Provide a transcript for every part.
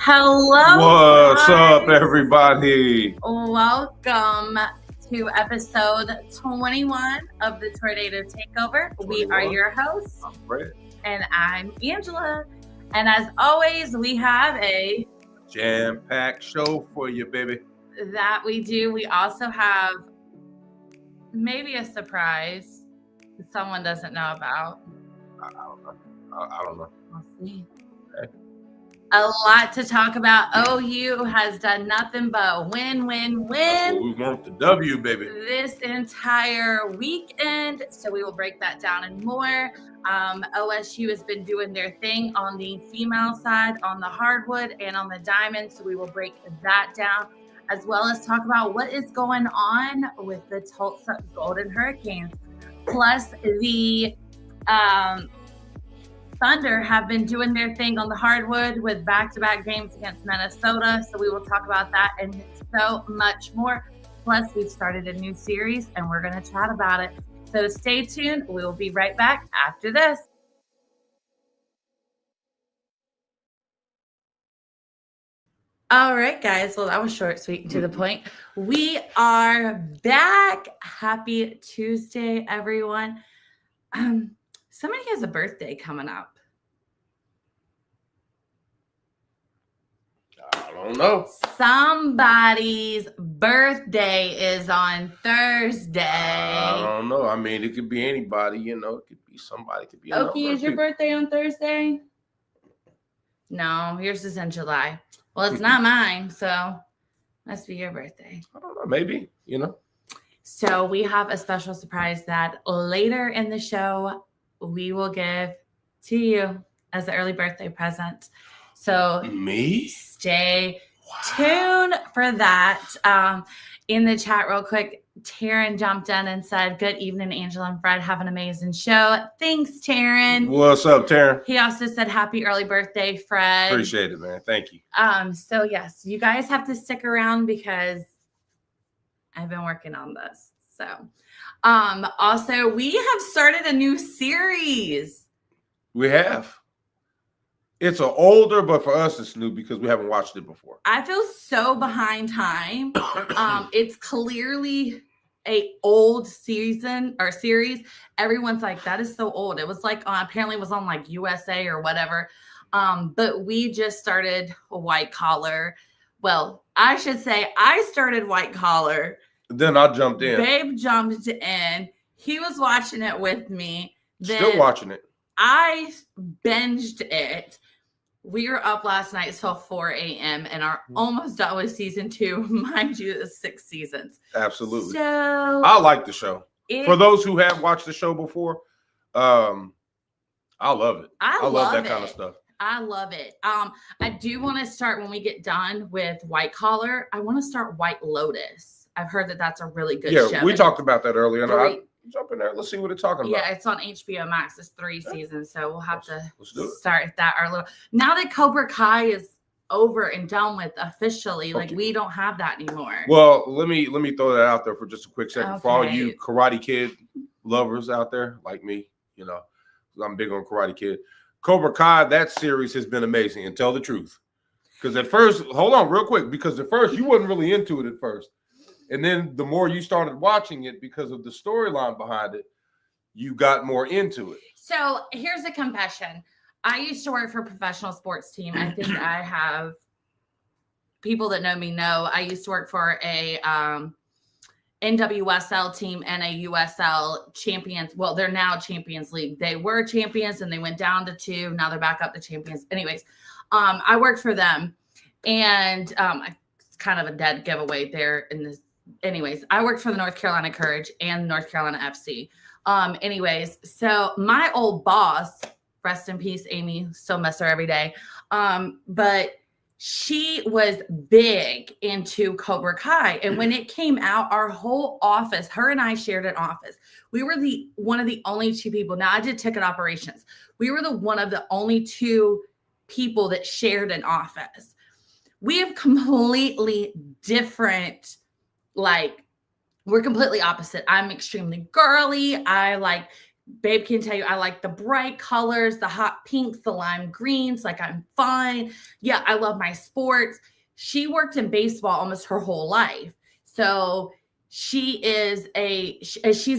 Hello, What's guys. up, everybody? Welcome to episode 21 of the Tornado Takeover. We are 21. your hosts, I'm Fred. and I'm Angela. And as always, we have a Jam-packed show for you, baby. that we do. We also have maybe a surprise that someone doesn't know about. I don't know. I don't know. We'll see. Okay. A lot to talk about. OU has done nothing but win. That's what we want, the W, baby. This entire weekend. So we will break that down and more. OSU has been doing their thing on the female side, on the hardwood and on the diamond. So we will break that down, as well as talk about what is going on with the Tulsa Golden Hurricanes. Plus the Thunder have been doing their thing on the hardwood with back-to-back games against Minnesota. So we will talk about that and so much more. Plus, we've started a new series and we're going to chat about it. So stay tuned. We will be right back after this. All right, guys. Well, that was short, sweet, and to the point. We are back. Happy Tuesday, everyone. Somebody has a birthday coming up. I don't know. Somebody's birthday is on Thursday. I don't know. I mean, it could be anybody, you know. It could be somebody. It could be Okie, is your birthday on Thursday? No, yours is in July. Well, it's not mine, so must be your birthday. I don't know. Maybe, you know. So we have a special surprise that later in the show we will give to you as an early birthday present. So me? Stay tuned for that. In the chat real quick, Taryn jumped in and said, "Good evening, Angela and Fred. Have an amazing show." Thanks, Taryn. What's up, Taryn? He also said, "Happy early birthday, Fred." Appreciate it, man. Thank you. So yes, you guys have to stick around because I've been working on this. So also we have started a new series. We have. It's an older, but for us it's new because we haven't watched it before. I feel so behind time. It's clearly a old season or series. Everyone's like, that is so old. It was like apparently it was on like USA or whatever. But we just started White Collar. Well, I should say I started White Collar. Then I jumped in. Babe jumped in. He was watching it with me. Then Still watching it. I binged it. We were up last night till 4 a.m. and are almost done with season 2. Mind you, it's 6 seasons. Absolutely. So I like the show. For those who have watched the show before, I love it. I love that kind of stuff. I love it. I do want to start when we get done with White Collar. I want to start White Lotus. I've heard that that's a really good show. Yeah, we talked about that earlier. And jump in there. Let's see what it's talking about. Yeah, it's on HBO Max. It's 3 seasons, so we'll have to start that. Now that Cobra Kai is over and done with officially, like we don't have that anymore. Well, let me throw that out there for just a quick second. Okay. For all you Karate Kid lovers out there, like me, you know, I'm big on Karate Kid. Cobra Kai, that series has been amazing. And tell the truth, because at first, hold on, real quick, because at first you wasn't really into it at first. And then the more you started watching it because of the storyline behind it, you got more into it. So here's a confession. I used to work for a professional sports team. I think I have people that know me know. I used to work for a NWSL team and a USL champions. Well, they're now Champions League. They were champions and they went down to 2. Now they're back up to champions. Anyways, I worked for them. And it's kind of a dead giveaway there in this. Anyways, I worked for the North Carolina Courage and North Carolina FC. Anyways, so my old boss, rest in peace, Amy, still miss her every day. But she was big into Cobra Kai. And when it came out, our whole office, her and I shared an office. We were one of the only 2 people. Now I did ticket operations. We were one of the only 2 people that shared an office. We have completely different, we're completely opposite. I'm extremely girly. I like Babe can tell you I like the bright colors, the hot pinks, the lime greens. Like, I'm fun. Yeah, I love my sports. She worked in baseball almost her whole life. So she's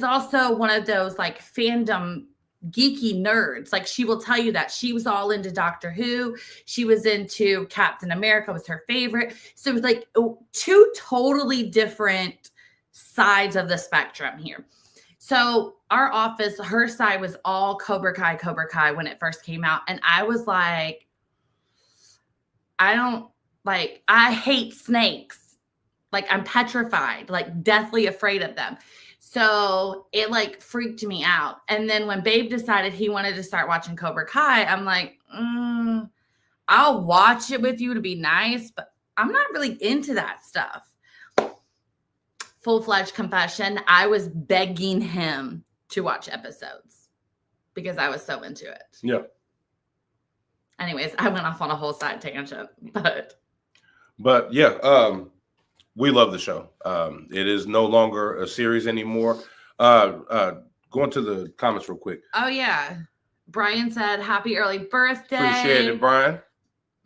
also one of those like fandom geeky nerds. Like, she will tell you that she was all into Doctor Who. She was into Captain America, was her favorite. So it was like two totally different sides of the spectrum here. So our office, her side was all Cobra Kai when it first came out. And I was like, I hate snakes. Like, I'm petrified, like deathly afraid of them. So it like freaked me out. And then when Babe decided he wanted to start watching Cobra Kai, I'm like, I'll watch it with you to be nice, but I'm not really into that stuff. Full-fledged confession, I was begging him to watch episodes because I was so into it. Yeah. Anyways, I went off on a whole side tangent, but yeah, we love the show. It is no longer a series anymore. Going to the comments real quick. Oh yeah, Brian said happy early birthday. Appreciate it, Brian.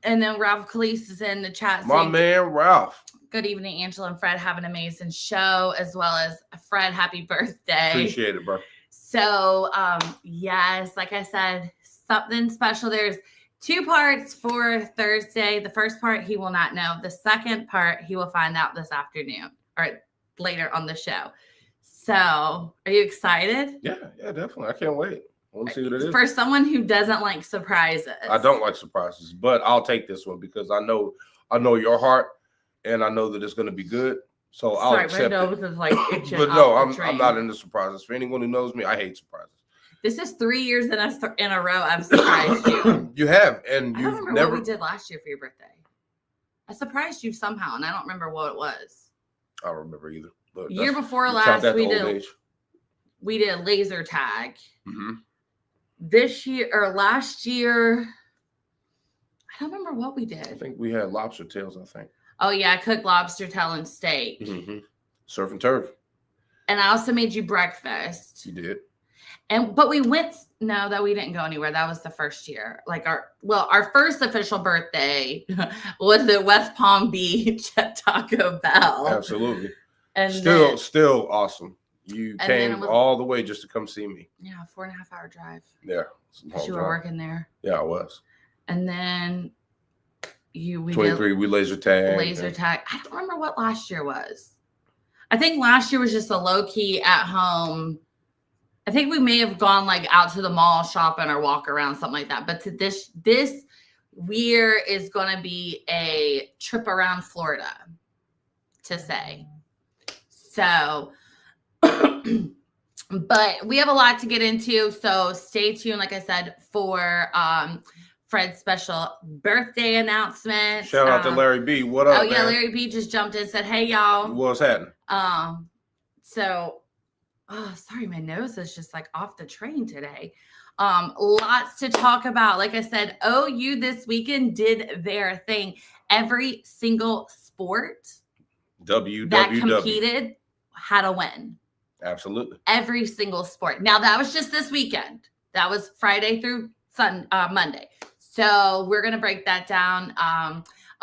And then Ralph Khalees is in the chat. My man, Ralph. Good evening, Angela and Fred. Have an amazing show, as well as Fred. Happy birthday. Appreciate it, bro. So, yes, like I said, something special. There's 2 parts for Thursday. The first part he will not know. The second part he will find out this afternoon or later on the show. So, are you excited? Yeah, definitely. I can't wait. I want to see what it is. For someone who doesn't like surprises. I don't like surprises, but I'll take this one because I know your heart. And I know that it's going to be good, so I'll accept it. Is like but no, I'm not into surprises. For anyone who knows me, I hate surprises. This is 3 years in a row I've surprised you. You have, and I you've don't remember never. What we did last year for your birthday. I surprised you somehow, and I don't remember what it was. I don't remember either. But year before last, we did a laser tag. Mm-hmm. This year or last year, I don't remember what we did. I think we had lobster tails. I think. Oh, yeah, I cooked lobster tail and steak. Mm-hmm. Surf and turf. And I also made you breakfast. You did. But we went, no, that we didn't go anywhere. That was the first year. Like our first official birthday was at West Palm Beach at Taco Bell. Absolutely. And still awesome. You came all the way just to come see me. Yeah, 4.5-hour drive. Yeah. Because you were working there. Yeah, I was. And then... we 23 we laser tag. I don't remember what last year was. I think last year was just a low-key at home. I think we may have gone like out to the mall shopping or walk around, something like that. But to this year is going to be a trip around Florida, to say. So, but we have a lot to get into. So stay tuned, like I said, for Fred's special birthday announcement. Shout out to Larry B. What up? Oh yeah, man? Larry B just jumped in and said, "Hey y'all." What's happening? Sorry, my nose is just like off the train today. Lots to talk about. Like I said, OU this weekend did their thing. Every single sport that competed had a win. Absolutely. Every single sport. Now that was just this weekend. That was Friday through Monday. So we're going to break that down.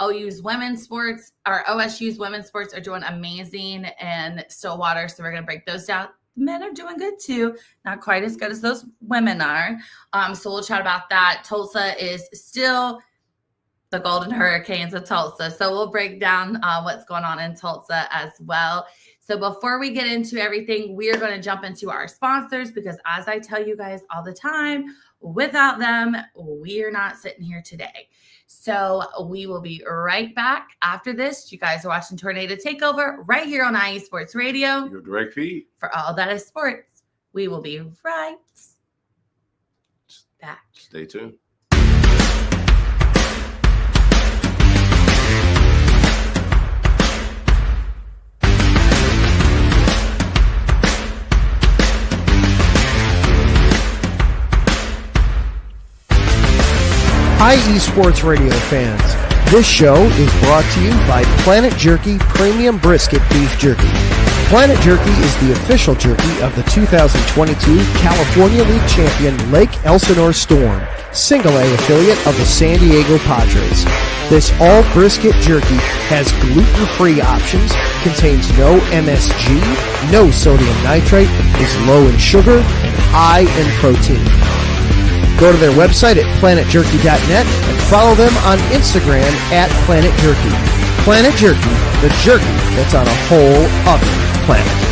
OU's women's sports, or OSU's women's sports are doing amazing in Stillwater. So we're going to break those down. Men are doing good too. Not quite as good as those women are. So we'll chat about that. Tulsa is still the Golden Hurricanes of Tulsa. So we'll break down what's going on in Tulsa as well. So before we get into everything, we are going to jump into our sponsors because as I tell you guys all the time, without them, we are not sitting here today. So we will be right back after this. You guys are watching Tornado Takeover right here on IE Sports Radio. Your direct feed. For all that is sports. We will be right back. Stay tuned. Hi, eSports Radio fans. This show is brought to you by Planet Jerky Premium Brisket Beef Jerky. Planet Jerky is the official jerky of the 2022 California League champion Lake Elsinore Storm, single-A affiliate of the San Diego Padres. This all-brisket jerky has gluten-free options, contains no MSG, no sodium nitrate, is low in sugar, and high in protein. Go to their website at planetjerky.net and follow them on Instagram at Planet Jerky. Planet Jerky, the jerky that's on a whole other planet.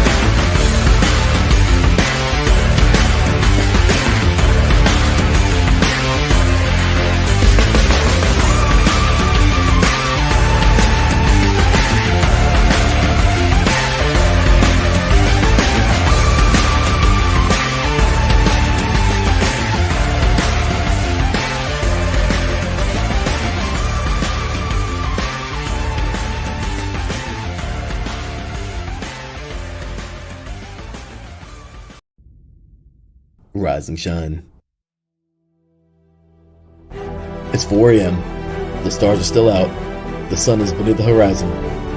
Rise and shine. It's 4 a.m. The stars are still out. The sun is beneath the horizon,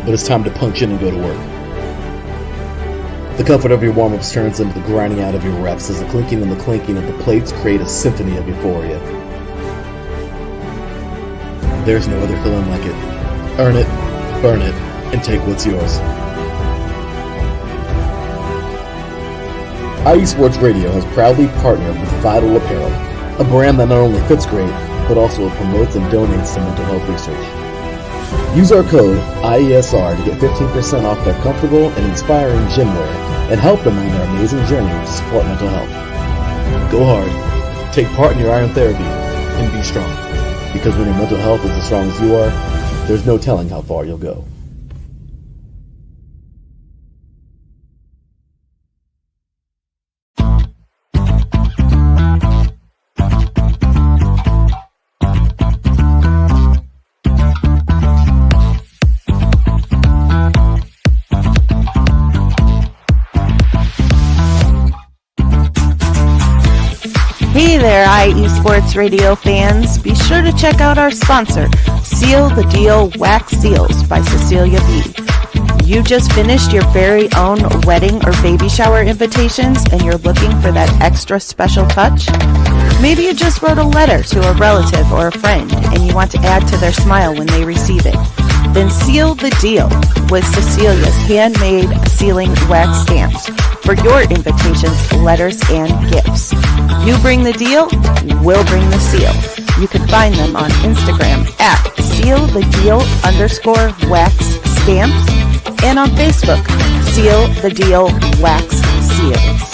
but it's time to punch in and go to work. The comfort of your warm-ups turns into the grinding out of your reps as the clinking and the clanking of the plates create a symphony of euphoria. There's no other feeling like it. Earn it, burn it, and take what's yours. IE Sports Radio has proudly partnered with Vital Apparel, a brand that not only fits great, but also promotes and donates to mental health research. Use our code IESR to get 15% off their comfortable and inspiring gym wear and help them on their amazing journey to support mental health. Go hard, take part in your iron therapy, and be strong. Because when your mental health is as strong as you are, there's no telling how far you'll go. Hey there, IE Sports Radio fans. Be sure to check out our sponsor, Seal the Deal Wax Seals by Cecilia B. You just finished your very own wedding or baby shower invitations and you're looking for that extra special touch? Maybe you just wrote a letter to a relative or a friend and you want to add to their smile when they receive it. Then seal the deal with Cecilia's handmade sealing wax stamps for your invitations, letters, and gifts. You bring the deal, we'll bring the seal. You can find them on Instagram at sealthedeal_wax stamps and on Facebook, Seal the Deal Wax Seals.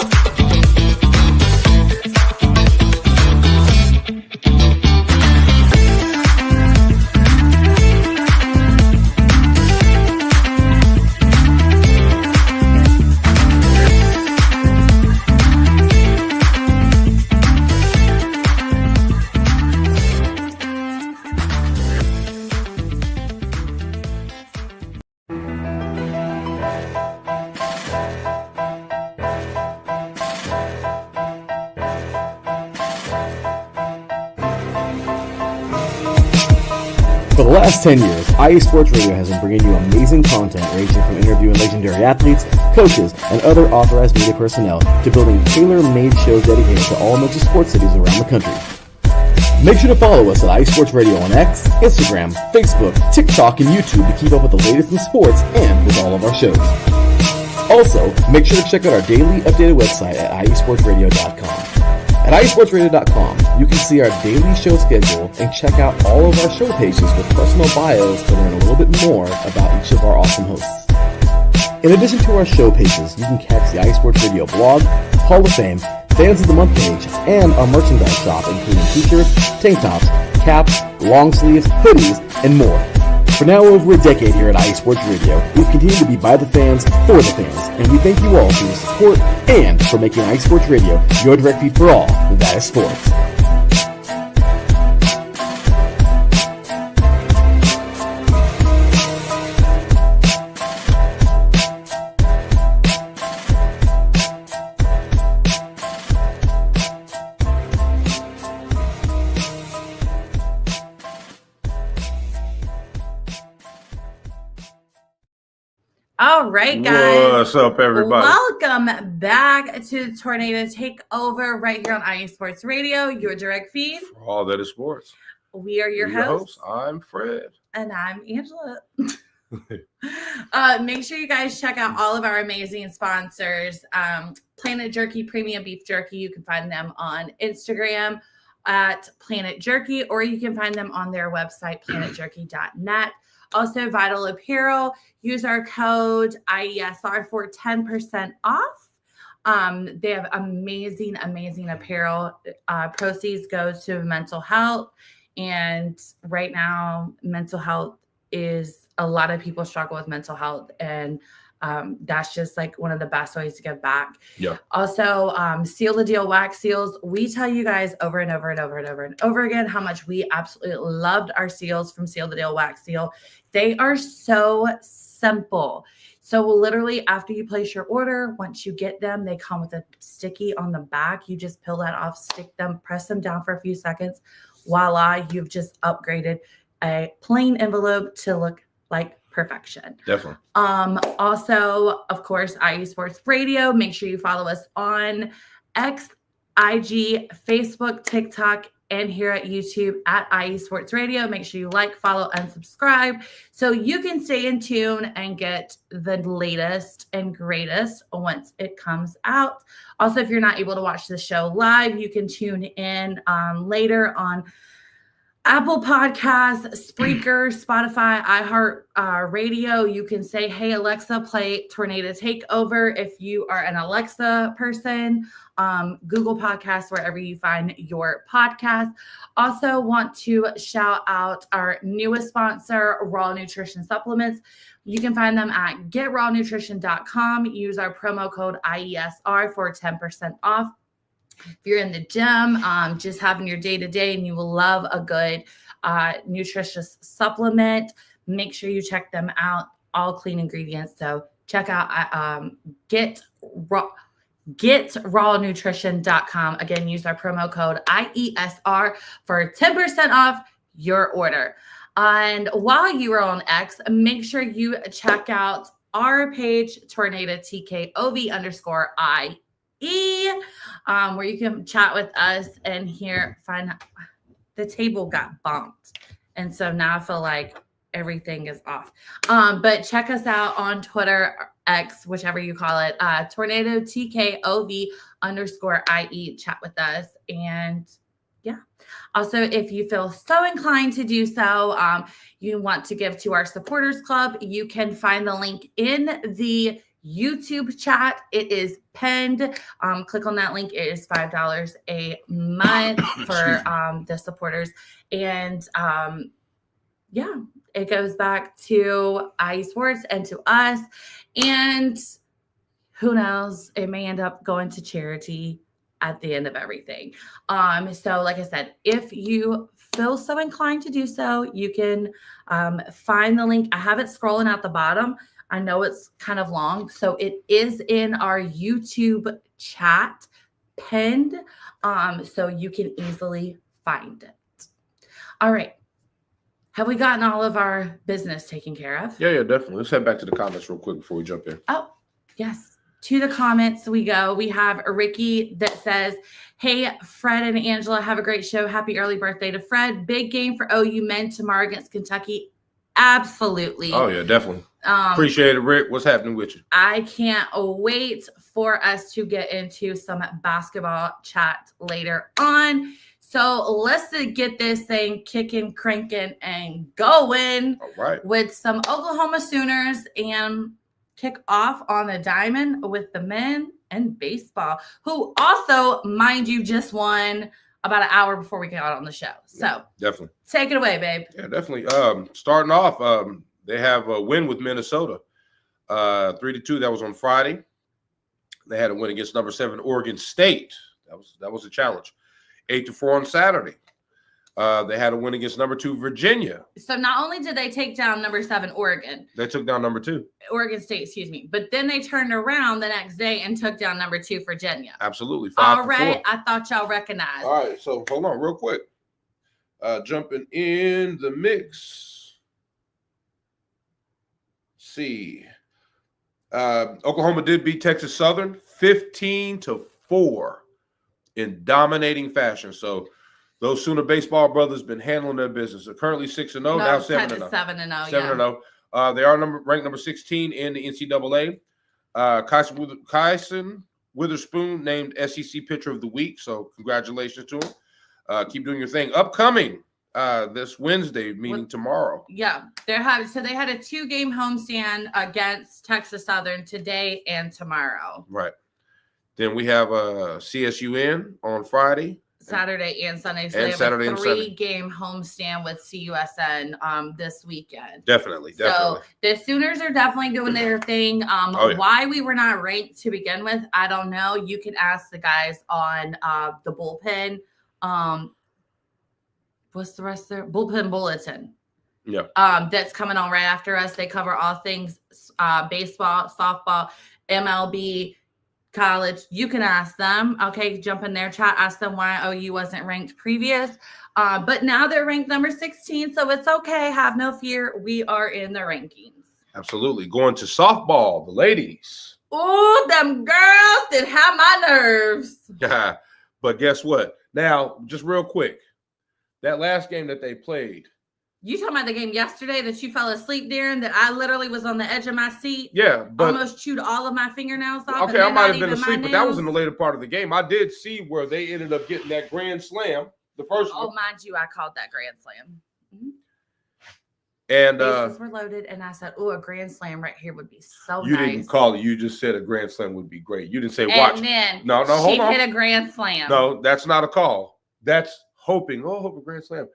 For the last 10 years, IE Sports Radio has been bringing you amazing content ranging from interviewing legendary athletes, coaches, and other authorized media personnel to building tailor-made shows dedicated to all major sports cities around the country. Make sure to follow us at IE Sports Radio on X, Instagram, Facebook, TikTok, and YouTube to keep up with the latest in sports and with all of our shows. Also, make sure to check out our daily updated website at iesportsradio.com. At iesportsradio.com, you can see our daily show schedule and check out all of our show pages with personal bios to learn a little bit more about each of our awesome hosts. In addition to our show pages, you can catch the iSports Radio blog, Hall of Fame, Fans of the Month page, and our merchandise shop, including t-shirts, tank tops, caps, long sleeves, hoodies, and more. For now over a decade here at IE Sports Radio, we've continued to be by the fans, for the fans, and we thank you all for your support and for making IE Sports Radio your direct feed for all that is sports. All right, guys. What's up, everybody? Welcome back to Tornado Takeover right here on IE Sports Radio, your direct feed. For all that is sports. We are your We're hosts. I'm Fred. And I'm Angela. Make sure you guys check out all of our amazing sponsors. Planet Jerky Premium Beef Jerky. You can find them on Instagram at Planet Jerky, or you can find them on their website, planetjerky.net. Also, Vital Apparel. Use our code IESR for 10% off. They have amazing apparel. Proceeds goes to mental health. And right now, mental health is a lot of people struggle with mental health. And that's just like one of the best ways to give back. Yeah. Also, Seal the Deal wax seals. We tell you guys over and over and over and over and over again how much we absolutely loved our seals from Seal the Deal wax seal. They are so simple. So literally after you place your order, once you get them, they come with a sticky on the back. You just peel that off, stick them, press them down for a few seconds. Voila, you've just upgraded a plain envelope to look like perfection. Definitely. Also, of course, IE Sports Radio. Make sure you follow us on X, IG, Facebook, TikTok, and here at YouTube at IE Sports Radio. Make sure you like, follow, and subscribe so you can stay in tune and get the latest and greatest once it comes out. Also, if you're not able to watch the show live, you can tune in later on Apple Podcasts, Spreaker, Spotify, iHeart Radio. You can say, hey, Alexa, play Tornado Takeover if you are an Alexa person. Google Podcasts, wherever you find your podcast. Also want to shout out our newest sponsor, Raw Nutrition Supplements. You can find them at getrawnutrition.com. Use our promo code IESR for 10% off. If you're in the gym, just having your day-to-day and you will love a good nutritious supplement, make sure you check them out. All clean ingredients. So check out getrawnutrition.com. Again, use our promo code IESR for 10% off your order. And while you are on X, make sure you check out our page, Tornado TKOV _IE. Where you can chat with us and find the table got bumped. And so now I feel like everything is off. But check us out on Twitter, X, whichever you call it, Tornado TKOV _IE. Chat with us. And yeah. Also, if you feel so inclined to do so, you want to give to our supporters club, you can find the link in the YouTube chat. It is pinned. Click on that link. It is $5 a month for the supporters. And yeah, it goes back to IE Sports and to us. And who knows, it may end up going to charity at the end of everything. So like I said, if you feel so inclined to do so, you can find the link. I have it scrolling at the bottom. I know it's kind of long, so it is in our YouTube chat pinned, so you can easily find it. All right. Have we gotten all of our business taken care of? Yeah, definitely. Let's head back to the comments real quick before we jump in. Oh, yes. To the comments we go. We have Ricky that says, hey, Fred and Angela, have a great show. Happy early birthday to Fred. Big game for OU men tomorrow against Kentucky. Absolutely. Oh, yeah, definitely. Appreciate it, Rick. What's happening with you? I can't wait for us to get into some basketball chat later on. So let's get this thing kicking, cranking, and going. All right. With some Oklahoma Sooners and kick off on the diamond with the men and baseball, who also, mind you, just won about an hour before we got on the show. So yeah, definitely take it away, babe. Yeah, definitely. Starting off, they have a win with Minnesota, 3-2. That was on Friday. They had a win against number 7 Oregon State. That was a challenge. 8-4 on Saturday. They had a win against number 2 Virginia. So not only did they take down number 7 Oregon, they took down number 2 Oregon State, excuse me, but then they turned around the next day and took down number 2 Virginia. Absolutely. 5-4. All right, I thought y'all recognized. All right, so hold on real quick. Jumping in the mix. Let's see. Oklahoma did beat Texas Southern 15-4 in dominating fashion. So those Sooner baseball brothers been handling their business. They're currently 6-0, now 7-0. 7-0. 7-0. They are ranked number 16 in the NCAA. Kyson Witherspoon named SEC Pitcher of the Week. So congratulations to him. Keep doing your thing. Upcoming this Wednesday, meaning tomorrow. Yeah, they had a 2-game homestand against Texas Southern today and tomorrow. Right. Then we have CSUN on Friday. Saturday and Sunday. So And they have Saturday a and Sunday. 3-game homestand with CUSN this weekend. Definitely. So the Sooners are definitely doing their thing. Why we were not ranked to begin with, I don't know. You can ask the guys on the bullpen. What's the rest there? Bullpen Bulletin. Yeah. That's coming on right after us. They cover all things baseball, softball, MLB, college. You can ask them. Okay, jump in their chat. Ask them why OU wasn't ranked previous. But now they're ranked number 16, so it's okay. Have no fear. We are in the rankings. Absolutely. Going to softball, the ladies. Oh, them girls did have my nerves. But guess what? Now, just real quick, that last game that they played. You talking about the game yesterday that you fell asleep during, that I literally was on the edge of my seat? Yeah, but almost chewed all of my fingernails off. okay, I might have been asleep, but that was in the later part of the game. I did see where they ended up getting that grand slam, the first one. Oh, mind you, I called that grand slam. Mm-hmm. And bases were loaded, and I said, "Oh, a grand slam right here would be so nice." You didn't call it. You just said a grand slam would be great. You didn't say and watch. Then no, hold on. She hit a grand slam. No, that's not a call. That's hoping. Oh, hope a grand slam.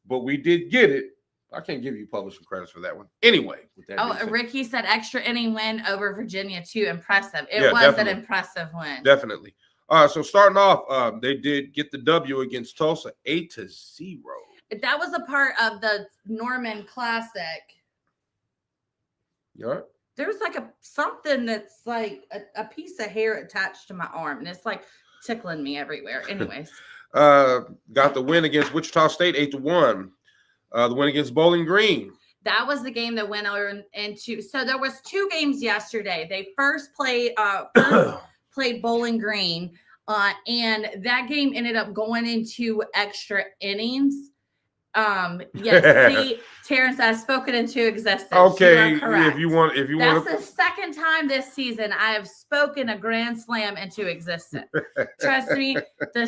But we did get it. I can't give you publishing credits for that one. Anyway. With that Ricky said extra inning win over Virginia too. Impressive. It was definitely. An impressive win. Definitely. So starting off, they did get the W against Tulsa, 8-0. That was a part of the Norman Classic. You all right? There's like something that's like a piece of hair attached to my arm, and it's like tickling me everywhere. Anyways. Got the win against Wichita State, 8-1. The win against Bowling Green. That was the game that went over into. So there was 2 games yesterday. They first played Bowling Green, and that game ended up going into extra innings. Yes, see, Terrence, I've spoken into existence. Okay, if you want, that's the second time this season I have spoken a grand slam into existence. Trust me, the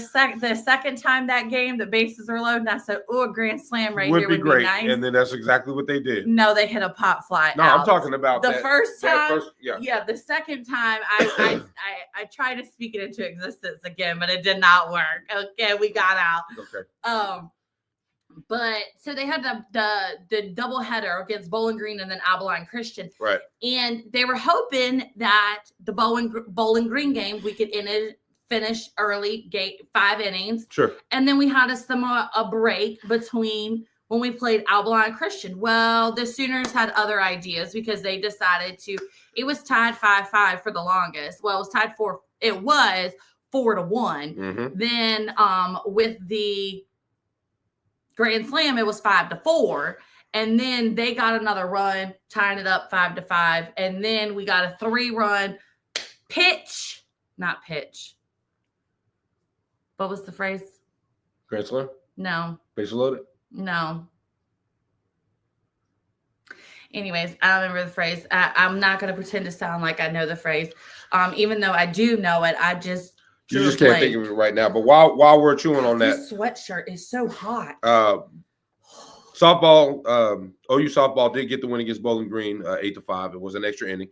second time that game, the bases were loaded, and I said, "Oh, a grand slam right here would be great." Nice. And then that's exactly what they did. No, they hit a pop fly. No, I'm talking about the first time. Yeah, the second time I tried to speak it into existence again, but it did not work. Okay, we got out. Okay. But so they had the doubleheader against Bowling Green and then Abilene Christian. Right. And they were hoping that the Bowling Green game, we could finish early, 5 innings. Sure. And then we had a break between when we played Abilene Christian. Well, the Sooners had other ideas because they decided it was tied 5-5 for the longest. Well, it was 4-1. Mm-hmm. Then with the grand slam, it was 5-4, and then they got another run, tying it up 5-5, and then we got a 3-run not pitch. What was the phrase? Grand slam? No. Base loaded? No. Anyways, I don't remember the phrase. I'm not going to pretend to sound like I know the phrase, even though I do know it. You just can't think of it right now. But while we're chewing on that, this sweatshirt is so hot. Softball, OU softball did get the win against Bowling Green, 8-5. It was an extra inning,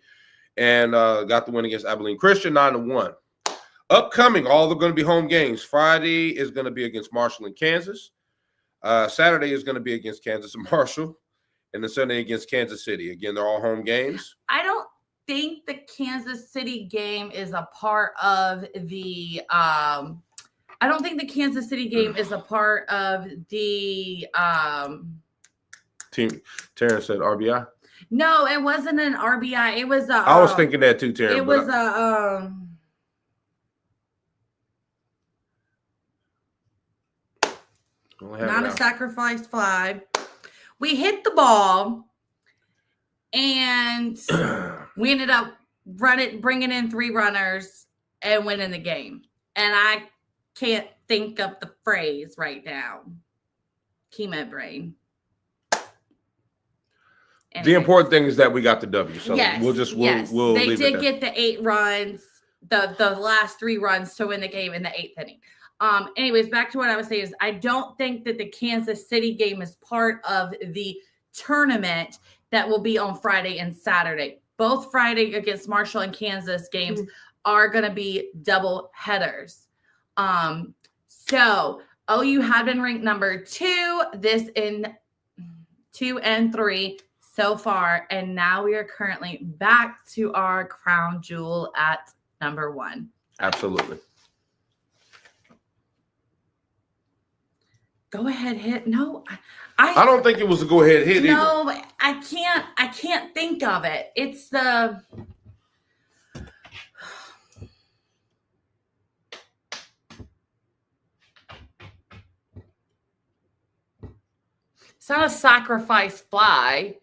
and got the win against Abilene Christian, 9-1. Upcoming, all they're going to be home games. Friday is going to be against Marshall and Kansas. Saturday is going to be against Kansas and Marshall, and then Sunday against Kansas City. Again, they're all home games. I don't think the Kansas City game is a part of the team. Terrence said RBI. No, it wasn't an RBI. It was I was thinking that too, Terrence. It was not a sacrifice fly. We hit the ball, and we ended up bringing in 3 runners and winning the game. And I can't think of the phrase right now. Chemo brain. Anyway. The important thing is that we got the W. So yes, we'll they leave did it get the 8 runs, the last 3 runs to win the game in the 8th inning. Anyways, back to what I was saying is I don't think that the Kansas City game is part of the tournament that will be on Friday and Saturday. Both Friday against Marshall and Kansas games are going to be double headers. So OU had been ranked number 2, this in 2 and 3 so far. And now we are currently back to our crown jewel at number 1. Absolutely. Go ahead, hit. No, I don't think it was a go ahead hit. No, either. I can't think of it. It's the it's not a sacrifice fly.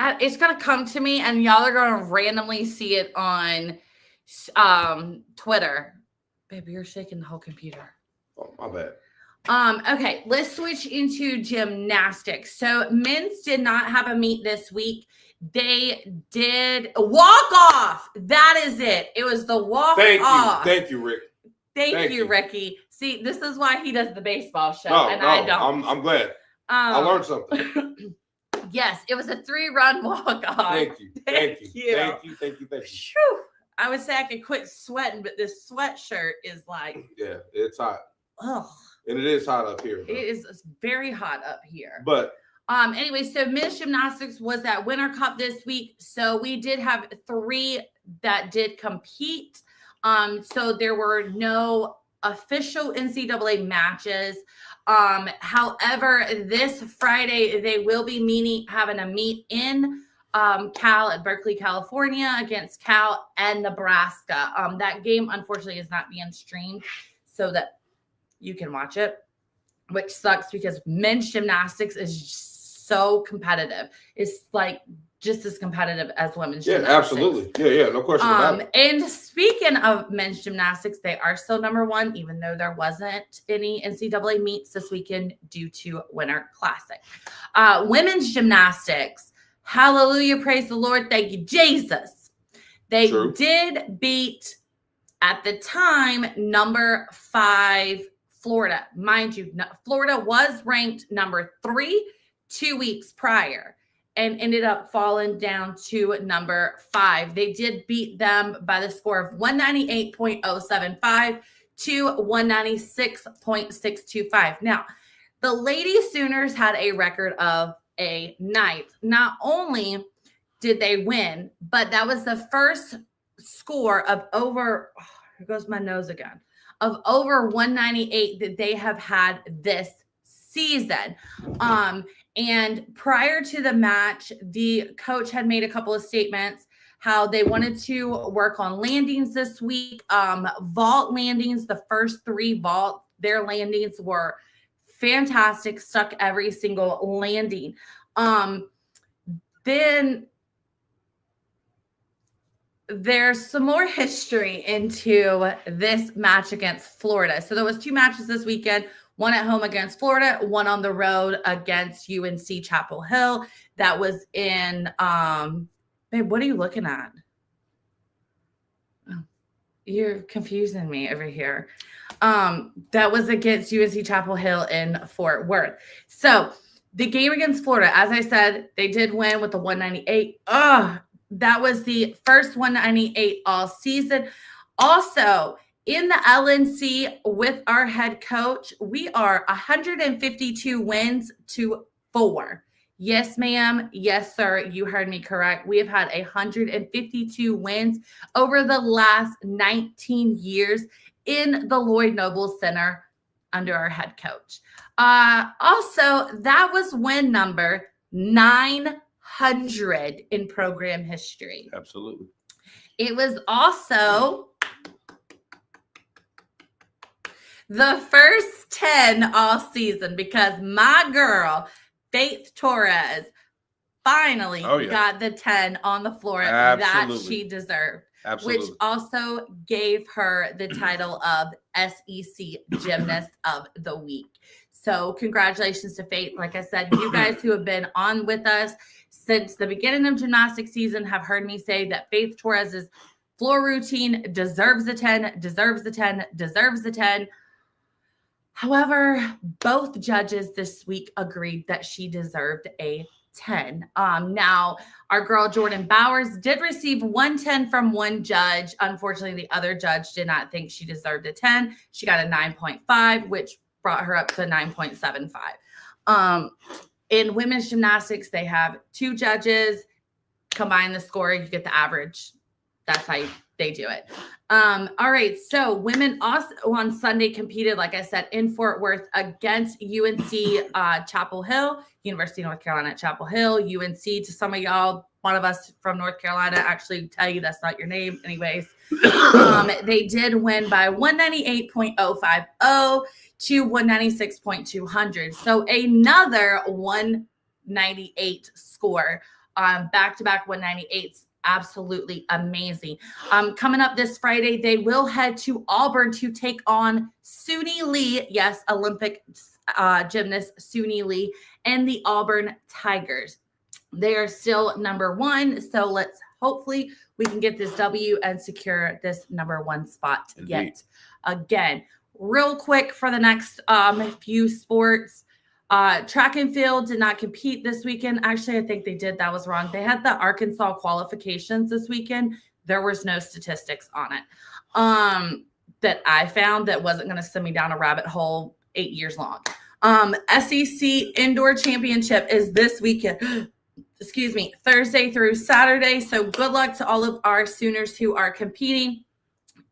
It's gonna come to me, and y'all are gonna randomly see it on Twitter. Baby, you're shaking the whole computer. Oh, my bad. Okay, let's switch into gymnastics. So men's did not have a meet this week. They did a walk off. That is it. It was the walk off. Thank you, Rick. Thank you, Ricky. See, this is why he does the baseball show, and I don't. I'm glad. I learned something. Yes, it was a 3-run walk off. Thank you. Thank you. Whew. I would say I could quit sweating, but this sweatshirt is like, yeah, it's hot. Oh, and it is hot up here. It is very hot up here. But anyway, so men's gymnastics was at Winter Cup this week. So we did have 3 that did compete. So there were no official NCAA matches. However, this Friday they will be having a meet in Cal at Berkeley, California against Cal and Nebraska. That game unfortunately is not being streamed so that you can watch it, which sucks because men's gymnastics is so competitive. It's like just as competitive as women's gymnastics. Absolutely. Yeah, no question about it. And speaking of men's gymnastics, they are still number 1, even though there wasn't any NCAA meets this weekend due to Winter Classic. Women's gymnastics, hallelujah, praise the Lord, thank you, Jesus. They did beat, at the time, number 5 Florida. Mind you, Florida was ranked number 3 2 weeks prior and ended up falling down to number 5. They did beat them by the score of 198.075 to 196.625. Now, the Lady Sooners had a record of a 9th. Not only did they win, but that was the first score of over, here goes my nose again, of over 198 that they have had this season. And prior to the match, the coach had made a couple of statements how they wanted to work on landings this week. Vault landings, the first 3 vault, their landings were fantastic, stuck every single landing. Then there's some more history into this match against Florida. So there was 2 matches this weekend, one at home against Florida, one on the road against UNC Chapel Hill. That was in, babe, what are you looking at? Oh, you're confusing me over here. That was against UNC Chapel Hill in Fort Worth. So the game against Florida, as I said, they did win with the 198. That was the first 198 all season. Also, in the LNC with our head coach, we are 152 wins to 4. Yes, ma'am. Yes, sir. You heard me correct. We have had 152 wins over the last 19 years in the Lloyd Noble Center under our head coach. Also, that was win number 900 in program history. Absolutely. It was also the first 10 all season because my girl, Faith Torres, finally Oh, yeah. got the 10 on the floor that Absolutely. she deserved, Absolutely. which also gave her the title of SEC Gymnast of the Week. So congratulations to Faith. Like I said, you guys who have been on with us since the beginning of gymnastics season have heard me say that Faith Torres's floor routine deserves the 10, deserves the 10, deserves the 10. However, both judges this week agreed that she deserved a 10. Now, our girl Jordan Bowers did receive 110 from one judge. Unfortunately, the other judge did not think she deserved a 10. She got a 9.5, which brought her up to 9.75. In women's gymnastics, they have two judges. Combine the score, you get the average. That's how they do it. All right. So women also on Sunday competed, like I said, in Fort Worth against UNC Chapel Hill, University of North Carolina at Chapel Hill, UNC. To some of y'all, one of us from North Carolina actually tell you that's not your name. Anyways, they did win by 198.050 to 196.200. So another 198 score. Back-to-back 198s. Absolutely amazing. Coming up this Friday, they will head to Auburn to take on Suni Lee. Yes, Olympic gymnast Suni Lee and the Auburn Tigers. They are still number one. So let's hopefully we can get this W and secure this number one spot yet again. Real quick for the next few sports. Track and field did not compete this weekend. Actually, I think they did. That was wrong. They had the Arkansas qualifications this weekend. There was no statistics on it that I found that wasn't going to send me down a rabbit hole 8 years long. SEC Indoor Championship is this weekend. Excuse me, Thursday through Saturday. So good luck to all of our Sooners who are competing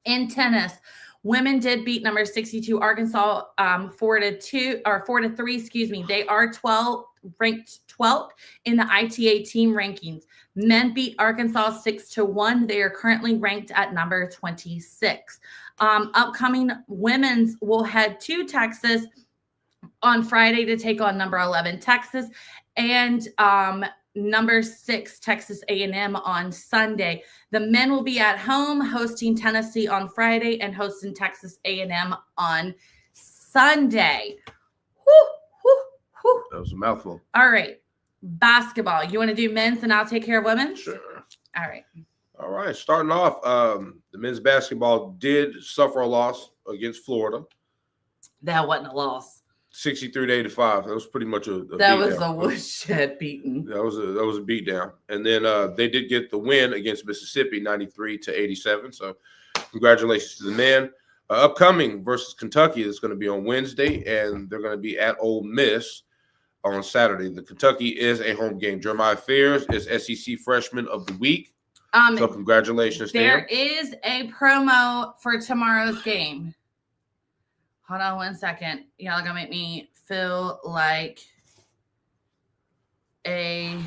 in tennis. Women did beat number 62 Arkansas 4-3. Excuse me. They are ranked 12th in the ITA team rankings. Men beat Arkansas 6-1. They are currently ranked at number 26. Upcoming women's will head to Texas on Friday to take on number 11 Texas and number 6 Texas A&M on Sunday. The men will be at home hosting Tennessee on Friday and hosting Texas A&M on Sunday. Whew, whew, whew. That was a mouthful. All right. Basketball. You want to do men's and I'll take care of women's? Sure. All right. All right. Starting off, the men's basketball did suffer a loss against Florida. That wasn't a loss. 63-85. That was pretty much a that beat was down. a woodshed beating. That was a beat down. And then they did get the win against Mississippi, 93-87. So congratulations to the men. Upcoming versus Kentucky is going to be on Wednesday, and they're going to be at Ole Miss on Saturday. The Kentucky is a home game. Jeremiah Fears is SEC Freshman of the Week. So congratulations to him. There is a promo for tomorrow's game. Hold on 1 second. Y'all gonna make me feel like a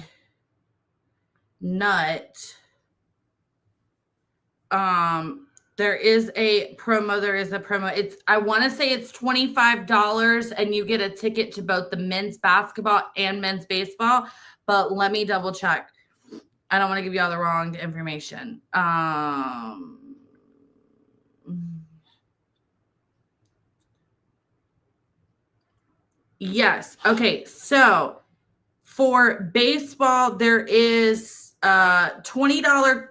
nut. There is a promo. I want to say it's $25 and you get a ticket to both the men's basketball and men's baseball, but let me double check. I don't want to give you all the wrong information. Yes. Okay. So for baseball, there is $20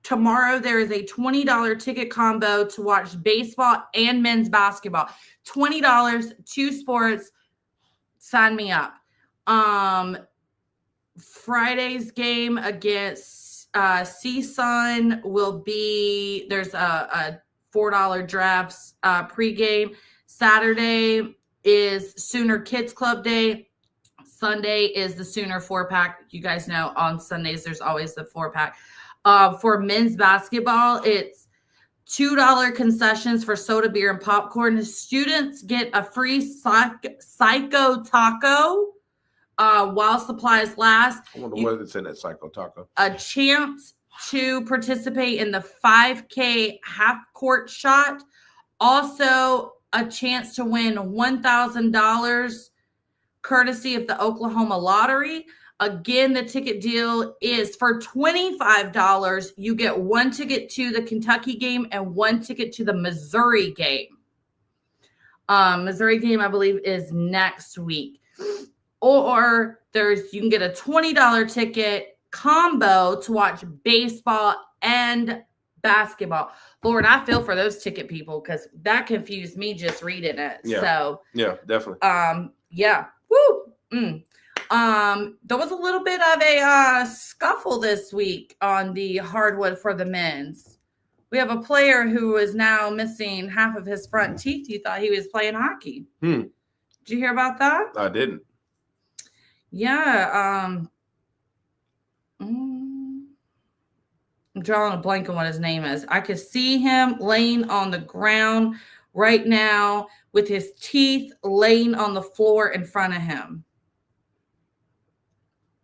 tomorrow. There is a $20 ticket combo to watch baseball and men's basketball. $20, 2 sports. Sign me up. Friday's game against CSUN will be, there's a $4 drafts pregame. Saturday is Sooner Kids Club Day. Sunday is the Sooner 4-pack. You guys know on Sundays there's always the 4-pack. For men's basketball, it's $2 concessions for soda, beer, and popcorn. The students get a free Psycho Taco while supplies last. I wonder what it's in that Psycho Taco. A chance to participate in the 5K half-court shot. Also, a chance to win $1,000 courtesy of the Oklahoma Lottery. Again, the ticket deal is for $25. You get one ticket to the Kentucky game and one ticket to the Missouri game. Missouri game, I believe, is next week. Or you can get a $20 ticket combo to watch baseball and basketball. Lord, I feel for those ticket people because that confused me just reading it. Yeah. So yeah, definitely. yeah. Woo. There was a little bit of a scuffle this week on the hardwood for the men's. We have a player who is now missing half of his front teeth. You thought he was playing hockey. Did you hear about that? I didn't. Yeah. I'm drawing a blank on what his name is. I could see him laying on the ground right now with his teeth laying on the floor in front of him.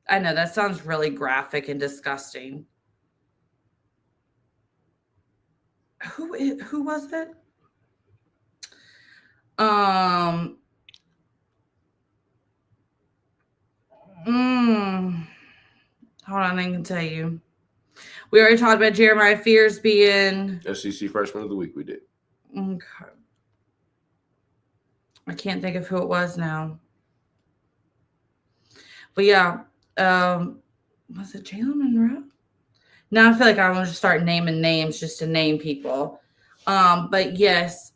I know that sounds really graphic and disgusting. Who was it? Hold on, I can tell you. We already talked about Jeremiah Fears being SEC Freshman of the Week. We did. Okay. I can't think of who it was now. But yeah, was it Jalen Monroe? Now I feel like I want to start naming names just to name people. But yes,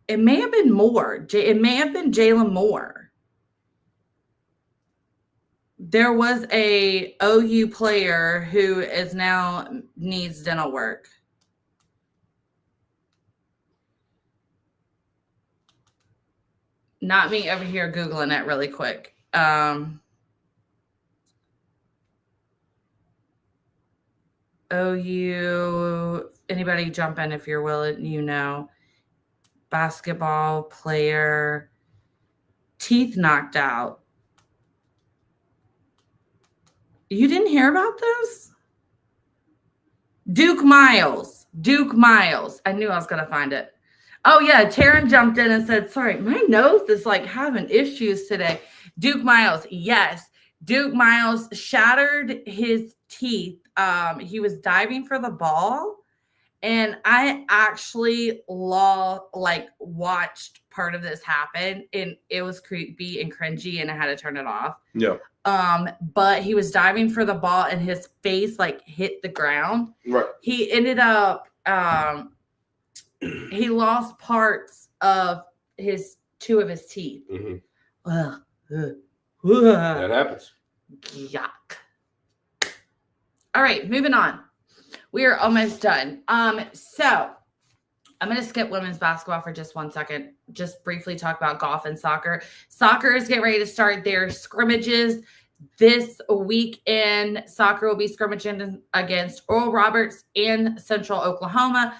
it may have been Moore. It may have been Jalen Moore. There was a OU player who is now needs dental work. Not me over here Googling it really quick. OU, anybody jump in if you're willing, basketball player, teeth knocked out. You didn't hear about this? Duke Miles. I knew I was going to find it. Oh, yeah. Taryn jumped in and said, sorry, my nose is like having issues today. Duke Miles. Yes. Duke Miles shattered his teeth. He was diving for the ball. And I actually watched part of this happen. And it was creepy and cringy and I had to turn it off. Yeah. But he was diving for the ball and his face hit the ground. Right. He ended up he lost parts of two of his teeth. Mm-hmm. That happens. Yuck. All right, moving on. We are almost done. So I'm going to skip women's basketball for just 1 second. Just briefly talk about golf and soccer. Soccer is getting ready to start their scrimmages this weekend. Soccer will be scrimmaging against Oral Roberts in Central Oklahoma.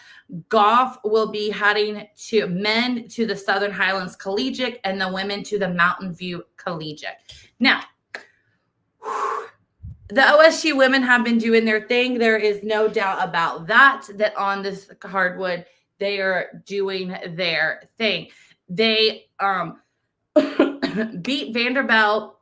Golf will be heading to men to the Southern Highlands Collegiate and the women to the Mountain View Collegiate. Now, the OSU women have been doing their thing. There is no doubt about that on this hardwood, they are doing their thing. They beat Vanderbilt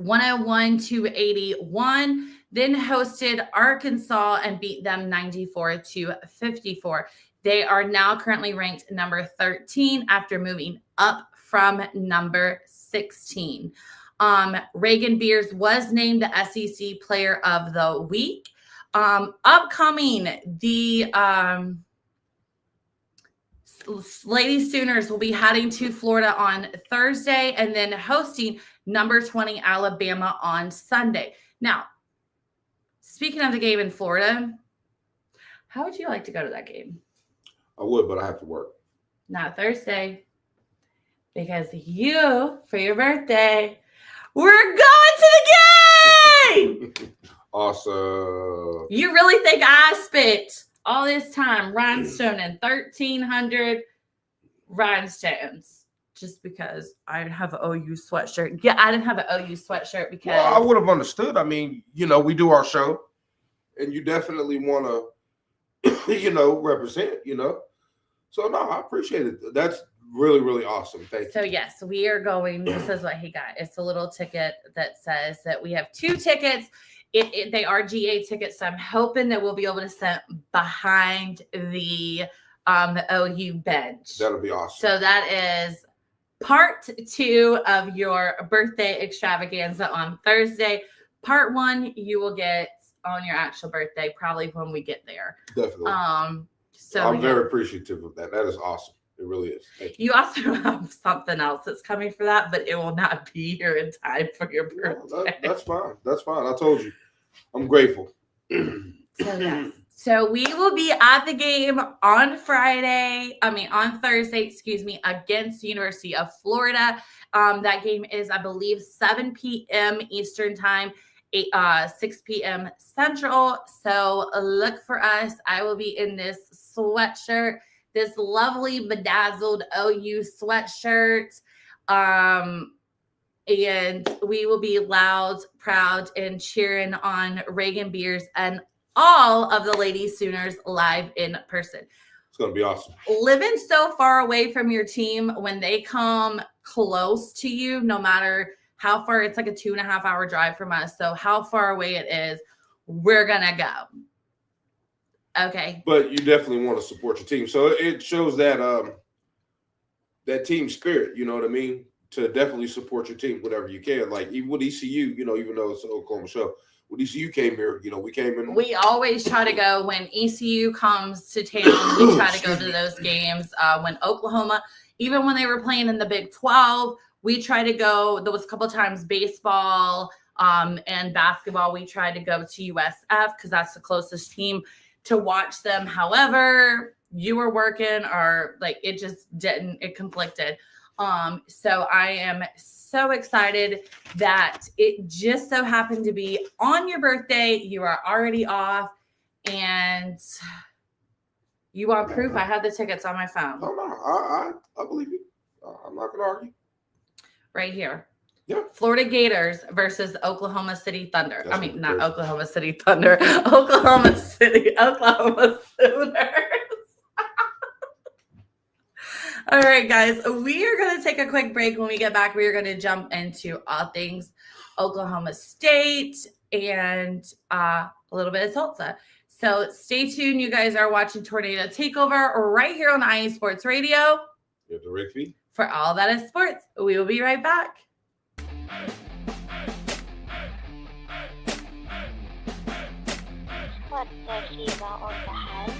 101-81, then hosted Arkansas and beat them 94-54. They are now currently ranked number 13 after moving up from number 16. Reagan Beers was named the SEC Player of the Week. Upcoming, the Lady Sooners will be heading to Florida on Thursday and then hosting number 20 Alabama on Sunday. Now, speaking of the game in Florida, how would you like to go to that game? I would, but I have to work. Not Thursday. Because you, for your birthday, we're going to the game! Awesome. You really think I spent all this time rhinestoning 1,300 rhinestones just because I have an OU sweatshirt? Yeah, I didn't have an OU sweatshirt because... Well, I would have understood. I mean, we do our show, and you definitely want to, represent, So, no, I appreciate it. That's really, really awesome. Thank you. So yes, we are going. This is what he got. It's a little ticket that says that we have 2 tickets. They are GA tickets, so I'm hoping that we'll be able to sit behind the OU bench. That'll be awesome. So that is part 2 of your birthday extravaganza on Thursday. Part 1 you will get on your actual birthday, probably when we get there. Definitely. So I'm very appreciative of that. That is awesome. It really is. Thank you. You also have something else that's coming for that, but it will not be here in time for your birthday. That's fine. That's fine. I told you. I'm grateful. So yes. So we will be at the game on Thursday, against the University of Florida. That game is, I believe, 7 p.m. Eastern time, 6 p.m. Central. So look for us. I will be in this sweatshirt, this lovely bedazzled OU sweatshirt. And we will be loud, proud, and cheering on Reagan Beers and all of the Lady Sooners live in person. It's going to be awesome. Living so far away from your team, when they come close to you, no matter how far, it's like a 2.5 hour drive from us. So how far away it is, we're going to go. Okay. But you definitely want to support your team. So it shows that that team spirit, you know what I mean? To definitely support your team, whatever you can. Like even with ECU, you know, even though it's an Oklahoma show, when ECU came here, you know, we came in. We always try to go when ECU comes to town. We try to go to those games. When Oklahoma, even when they were playing in the Big 12, we try to go. There was a couple of times baseball and basketball. We tried to go to USF because that's the closest team to watch them. However, you were working or like it just didn't. It conflicted. So I am so excited that it just so happened to be on your birthday. You are already off and you want proof? I have the tickets on my phone. No, I believe you. I'm not going to argue. Right here. Yeah. Florida Gators versus Oklahoma City Thunder. That's not Oklahoma City Thunder. Oklahoma Sooners. All right, guys, we are going to take a quick break. When we get back, we are going to jump into all things Oklahoma State and a little bit of Tulsa. So stay tuned. You guys are watching Tornado Takeover right here on IE Sports Radio. You're the Rick V. For all that is sports. We will be right back. What the fever on the head?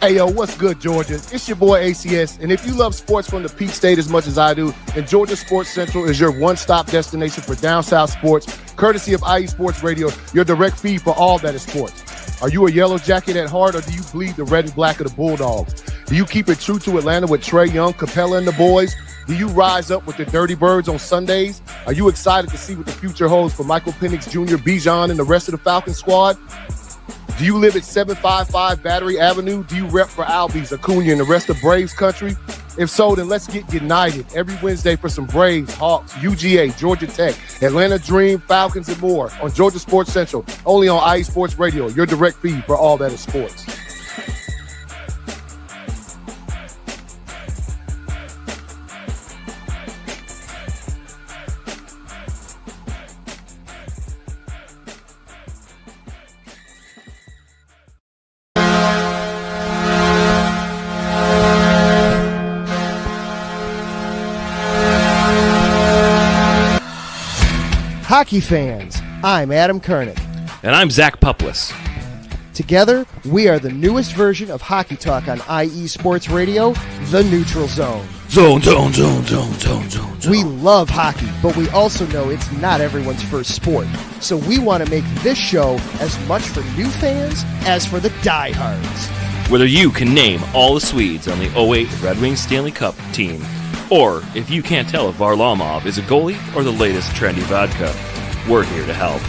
Hey, yo, what's good, Georgia? It's your boy ACS, and if you love sports from the Peach State as much as I do, then Georgia Sports Central is your one-stop destination for down south sports, courtesy of IE Sports Radio, your direct feed for all that is sports. Are you a yellow jacket at heart, or do you bleed the red and black of the Bulldogs? Do you keep it true to Atlanta with Trae Young, Capella, and the boys? Do you rise up with the Dirty Birds on Sundays? Are you excited to see what the future holds for Michael Penix Jr., Bijan, and the rest of the Falcons squad? Do you live at 755 Battery Avenue? Do you rep for Albies, Acuna, and the rest of Braves country? If so, then let's get united every Wednesday for some Braves, Hawks, UGA, Georgia Tech, Atlanta Dream, Falcons, and more on Georgia Sports Central, only on IE Sports Radio, your direct feed for all that is sports. Hockey fans, I'm Adam Kernick. And I'm Zach Puplis. Together, we are the newest version of Hockey Talk on IE Sports Radio, The Neutral Zone. Zone. We love hockey, but we also know it's not everyone's first sport. So we want to make this show as much for new fans as for the diehards. Whether you can name all the Swedes on the 08 Red Wings Stanley Cup team, or if you can't tell if Varlamov is a goalie or the latest trendy vodka, we're here to help.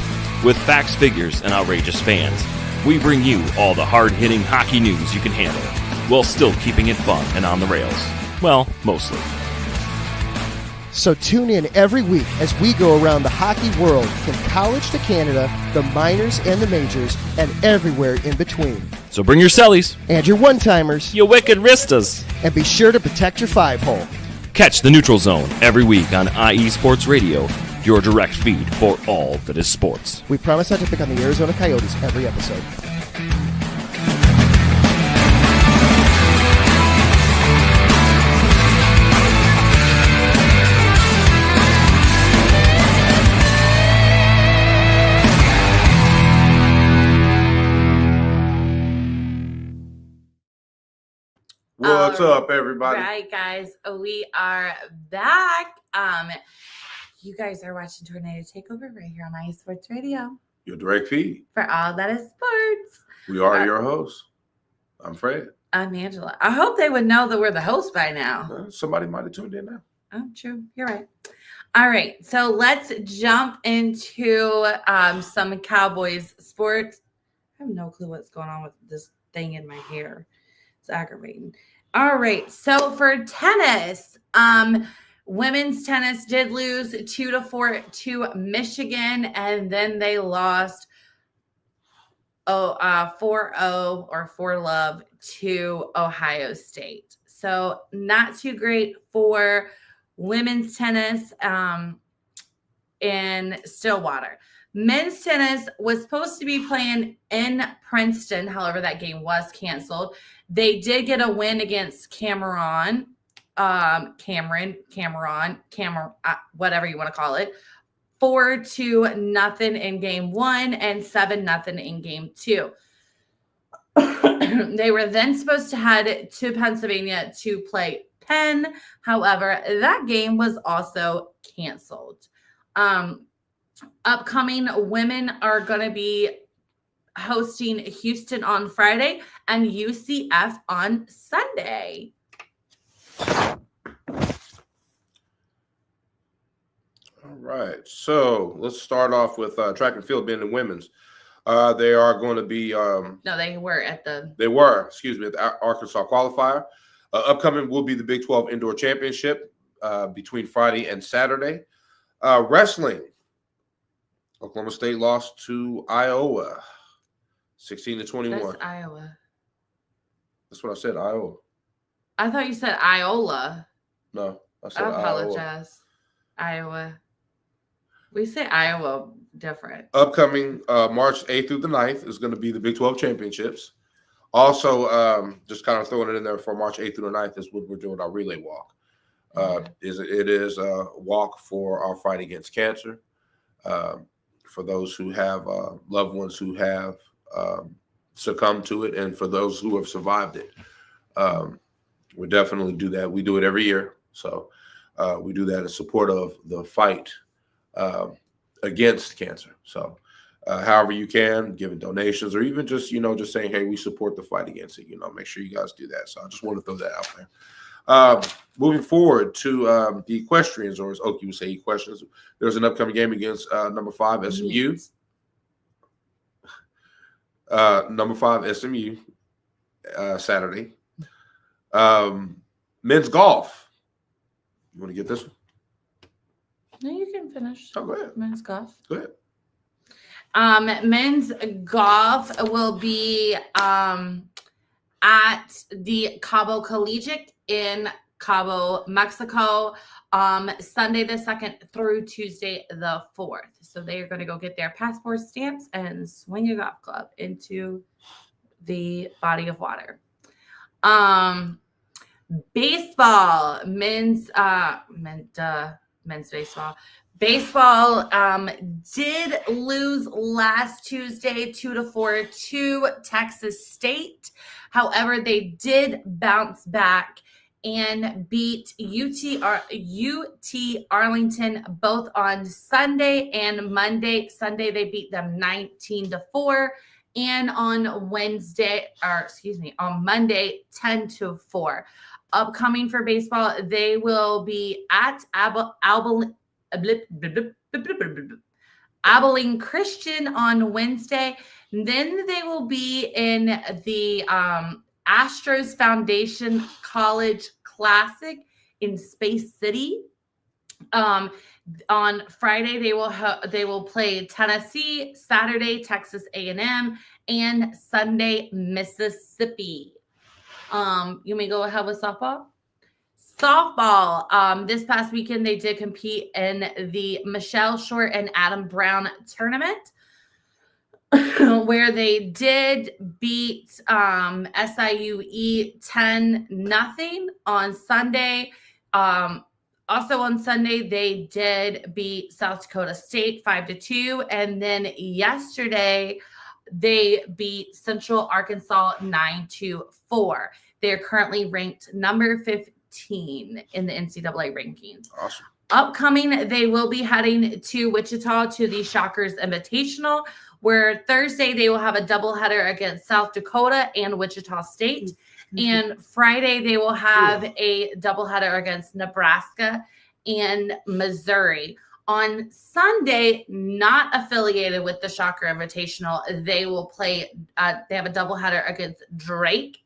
With facts, figures, and outrageous fans, we bring you all the hard-hitting hockey news you can handle, while still keeping it fun and on the rails. Well, mostly. So tune in every week as we go around the hockey world, from college to Canada, the minors and the majors, and everywhere in between. So bring your cellies, And your one-timers, you wicked wristas. and be sure to protect your 5-hole. Catch the Neutral Zone every week on IE Sports Radio, your direct feed for all that is sports. We promise not to pick on the Arizona Coyotes every episode. What's up, everybody? Right, guys, we are back. You guys are watching Tornado Takeover right here on IE Sports Radio Your direct feed. for all that is sports. We are your hosts. I'm Fred. I'm Angela. I hope they would know that we're the host by now. Somebody might have tuned in now. Oh, true. You're right. All right. So let's jump into some Cowboys sports. I have no clue what's going on with this thing in my hair. It's aggravating. All right. So for tennis, women's tennis did lose 2-4 to Michigan, and then they lost 4-0 or 4-love to Ohio State. So not too great for women's tennis in Stillwater. Men's tennis was supposed to be playing in Princeton. However, that game was canceled. They did get a win against Cameron, whatever you want to call it, 4-0 in game 1 and 7-0 in game 2. They were then supposed to head to Pennsylvania to play Penn. However, that game was also canceled. Upcoming women are going to be hosting Houston on Friday and UCF on Sunday. All right. So let's start off with track and field being the women's. They are going to be No, they were at the Arkansas qualifier. Upcoming will be the Big 12 Indoor Championship between Friday and Saturday. Wrestling. Oklahoma State lost to Iowa, 16-21. That's Iowa. That's what I said, Iowa. I thought you said Iola. No, I said I Iowa. apologize. Iowa. We say Iowa different. Upcoming March 8th through the 9th is going to be the Big 12 Championships. Also, just kind of throwing it in there for March 8th through the 9th is what we're doing our relay walk. It is a walk for our fight against cancer. For those who have loved ones who have succumbed to it, and for those who have survived it. We definitely do that. We do it every year. So we do that in support of the fight against cancer. So however you can, giving donations, or even just, just saying, hey, we support the fight against it. Make sure you guys do that. So I just want to throw that out there. Moving forward to the equestrians, or as Oki would say, equestrians. There's an upcoming game against number 5 SMU. Number 5 SMU Saturday. Men's golf. You want to get this one? No, you can finish. Oh, go ahead. Men's golf. Go ahead. Men's golf will be at the Cabo Collegiate in Cabo, Mexico, Sunday the 2nd through Tuesday the 4th. So they are going to go get their passport stamps and swing a golf club into the body of water. Baseball, men's baseball. Baseball did lose last Tuesday 2-4 to Texas State. However, they did bounce back and beat UT Arlington both on Sunday and Monday. Sunday, they beat them 19-4. And on Monday, 10-4. Upcoming for baseball, they will be at Abilene Christian on Wednesday. Then they will be in the Astros Foundation College Classic in Space City On Friday, they will play Tennessee, Saturday, Texas A&M, and Sunday, Mississippi. You may go ahead with softball. Softball, this past weekend, they did compete in the Michelle Short and Adam Brown tournament, where they did beat SIUE 10-0 on Sunday. Also on Sunday, they did beat South Dakota State 5-2. And then yesterday, they beat Central Arkansas 9-4. They're currently ranked number 15 in the NCAA rankings. Awesome. Upcoming, they will be heading to Wichita to the Shockers Invitational, where Thursday they will have a doubleheader against South Dakota and Wichita State. And Friday they will have a doubleheader against Nebraska and Missouri. On Sunday, not affiliated with the Shocker Invitational, they will play, they have a doubleheader against Drake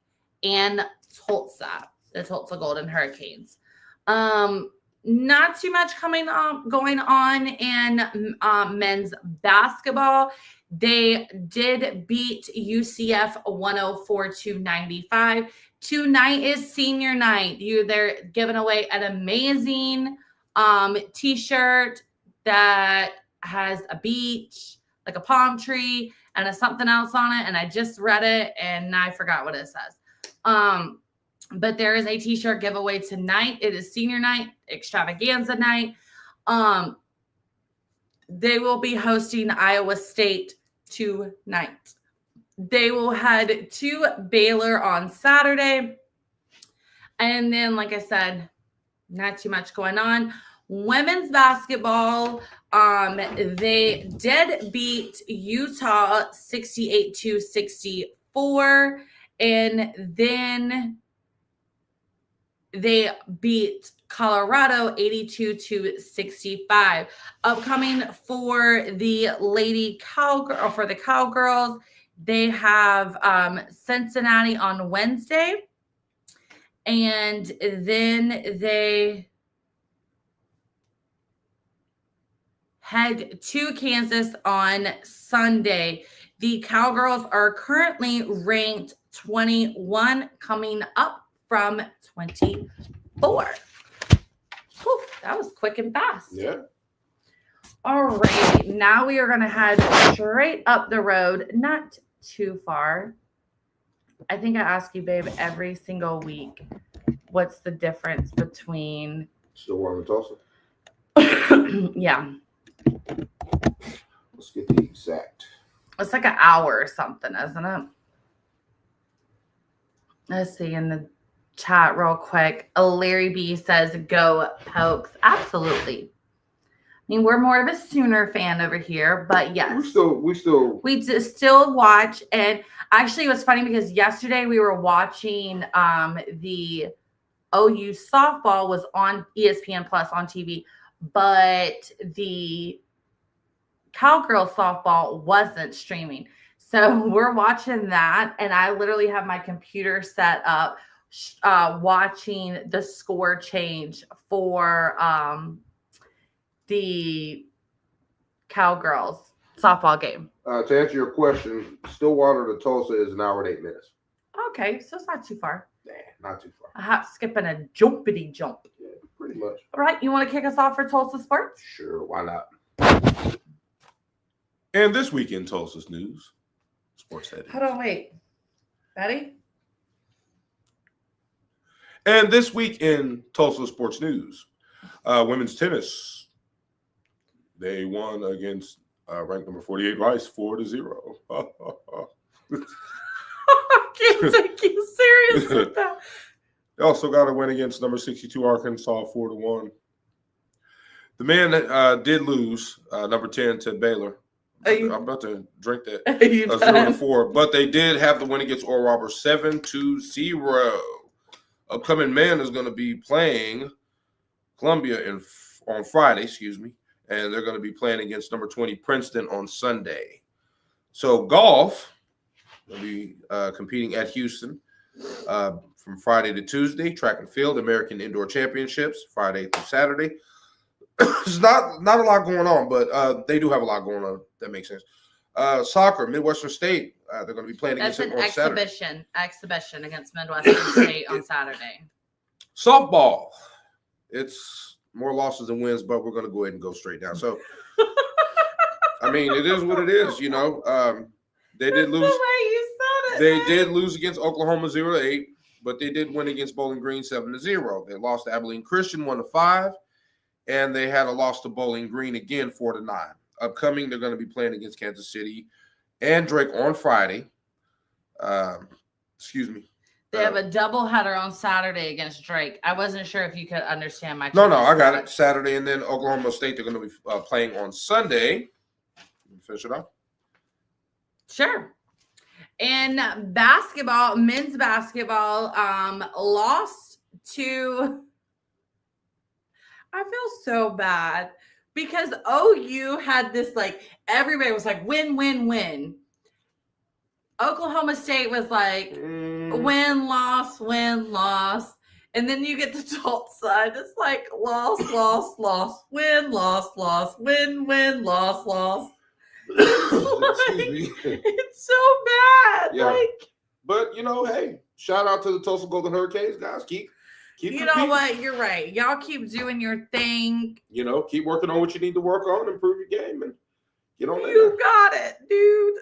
and Tulsa, the Tulsa Golden Hurricanes. Not too much going on in men's basketball. They did beat UCF 104-95. Tonight is senior night. They're giving away an amazing t-shirt that has a beach, like a palm tree, and a something else on it. And I just read it and I forgot what it says. But there is a t-shirt giveaway tonight. It is senior night, extravaganza night. They will be hosting Iowa State tonight. They will head to Baylor on Saturday. And then, like I said, not too much going on. Women's basketball, they did beat Utah 68-64. And then they beat Colorado 82-65. Upcoming for the Cowgirls, they have Cincinnati on Wednesday, and then they head to Kansas on Sunday. The Cowgirls are currently ranked 21, coming up from 24. Whew, that was quick and fast. Yeah. All right. Now we are going to head straight up the road, not too far. I think I ask you, babe, every single week, what's the difference between... Stillwater and Tulsa? Yeah. Let's get the exact. It's like an hour or something, isn't it? Let's see in the chat real quick. Larry B says, go Pokes. Absolutely. I mean, we're more of a Sooner fan over here, but yes. We just still watch. And actually, it was funny because yesterday we were watching the OU softball was on ESPN Plus on TV, but the Cowgirl softball wasn't streaming. So we're watching that, and I literally have my computer set up watching the score change for the Cowgirls softball game. To answer your question, Stillwater to Tulsa is an hour and 8 minutes. Okay, so it's not too far. Nah, not too far. A hop, skip, and a jumpity jump. Yeah, pretty much. All right, you want to kick us off for Tulsa sports? Sure, why not? And this week in Tulsa's news, sports headings. Hold on, wait. Ready? And this week in Tulsa sports news, women's tennis, they won against ranked number 48 Rice 4-0. I can't take you serious with that. They also got a win against number 62 Arkansas 4-1. The men did lose number 10 to Baylor. I'm about to drink that 0-4, but they did have the win against Oral Roberts 7-0. Upcoming men is going to be playing Columbia on Friday, and they're going to be playing against number 20 Princeton on Sunday. So golf will be competing at Houston from Friday to Tuesday. Track and field, American Indoor Championships, Friday through Saturday. It's not a lot going on, but they do have a lot going on. That makes sense. Soccer, Midwestern State. They're going to be playing That's against an them on Saturday. exhibition against Midwestern State on Saturday. Softball. It's more losses than wins, but we're going to go ahead and go straight down. So, I mean, it is what it is. You know, they did lose. The way you said it, They man. did lose against Oklahoma 0-8, but they did win against Bowling Green 7-0. They lost to Abilene Christian 1-5, and they had a loss to Bowling Green again 4-9. Upcoming, they're going to be playing against Kansas City and Drake on Friday. Excuse me. They have a doubleheader on Saturday against Drake. I wasn't sure if you could understand my. No, I got it. Saturday, and then Oklahoma State, they're going to be playing on Sunday. Finish it off. Sure. In basketball, men's basketball, lost to. I feel so bad because OU had this, like, everybody was like, win, win, win. Oklahoma State was like, win, loss, win, loss. And then you get to Tulsa, and it's like loss, loss, loss, win, loss, loss, win, win, loss, loss. It's so bad. Yeah. Like, but, you know, hey, shout out to the Tulsa Golden Hurricanes, guys. Keep you know competing. what? You're right. Y'all keep doing your thing. You know, keep working on what you need to work on, improve your game, and get on You got it, dude.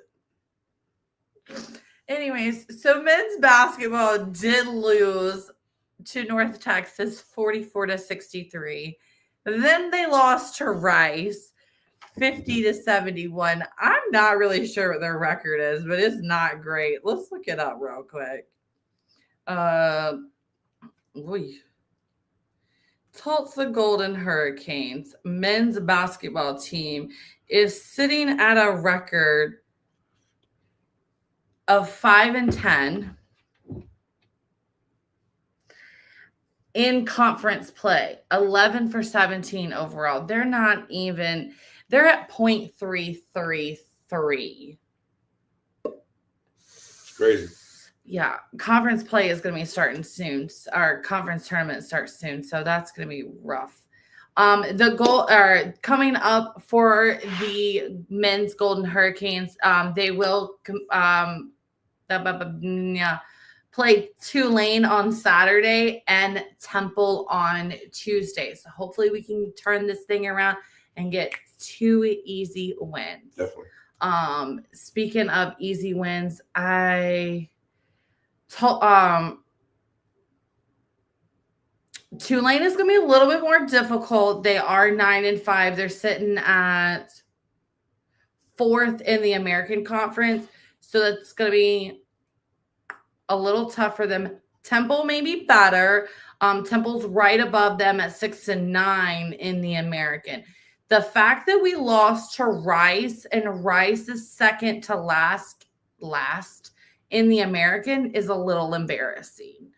Anyways, so men's basketball did lose to North Texas 44-63. Then they lost to Rice 50-71. I'm not really sure what their record is, but it's not great. Let's look it up real quick. Tulsa Golden Hurricanes men's basketball team is sitting at a record of 5-10 in conference play, 11 for 17 overall. They're not even, they're at .333. It's crazy. Yeah, conference play is going to be starting soon. Our conference tournament starts soon, so that's going to be rough. The goal coming up for the men's Golden Hurricanes, they will play Tulane on Saturday and Temple on Tuesday. So hopefully we can turn this thing around and get 2 easy wins. Definitely. Speaking of easy wins, Tulane is going to be a little bit more difficult. They are 9-5. They're sitting at 4th in the American Conference. So that's going to be a little tough for them. Temple may be better. Temple's right above them at 6-9 in the American. The fact that we lost to Rice and Rice is second to last in the American is a little embarrassing.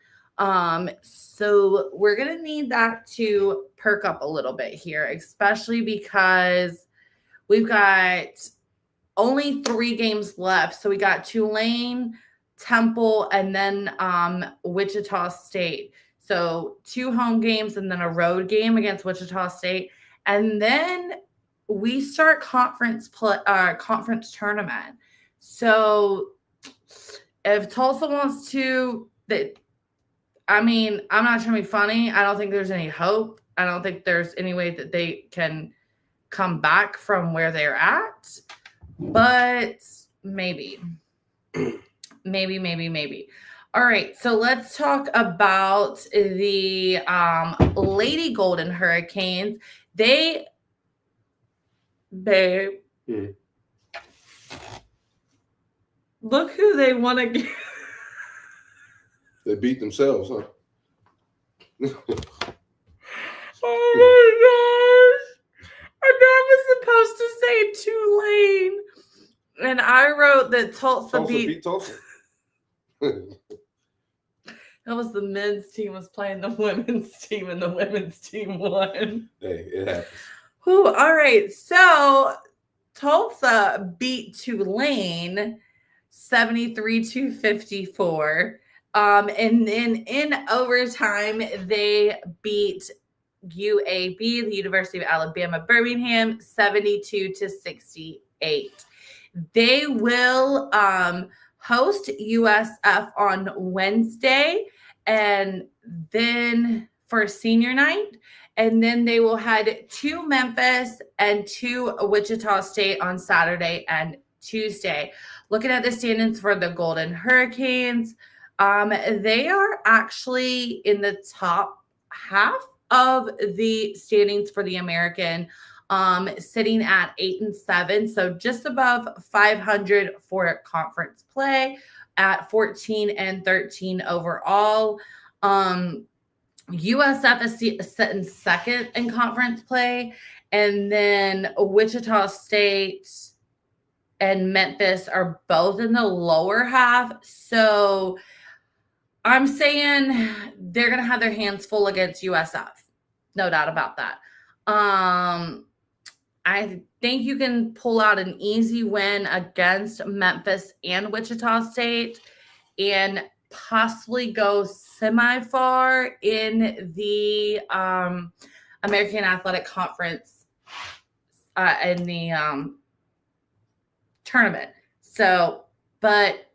So we're going to need that to perk up a little bit here, especially because we've got only 3 games left. So we got Tulane, Temple, and then Wichita State. So 2 home games and then a road game against Wichita State. And then we start conference tournament. So if Tulsa wants to, I'm not trying to be funny. I don't think there's any hope. I don't think there's any way that they can come back from where they're at. But maybe. Maybe. All right, so let's talk about the Lady Golden Hurricanes. Babe. Look who they want to get. They beat themselves, huh? Oh my gosh. I was supposed to say Tulane. And I wrote that Tulsa beat Tulsa. That was the men's team was playing the women's team, and the women's team won. Hey, it happens. Whew, all right. So Tulsa beat Tulane 73-54. And then in overtime, they beat UAB, the University of Alabama, Birmingham, 72-68. They will host USF on Wednesday, and then for senior night, and then they will head to Memphis and to Wichita State on Saturday and Tuesday. Looking at the standings for the Golden Hurricanes, they are actually in the top half of the standings for the American, sitting at 8-7, so just above 500 for conference play at 14-13 overall. USF is sitting second in conference play, and then Wichita State and Memphis are both in the lower half. So I'm saying they're going to have their hands full against USF. No doubt about that. I think you can pull out an easy win against Memphis and Wichita State and possibly go semi-far in the American Athletic Conference in the tournament. So, but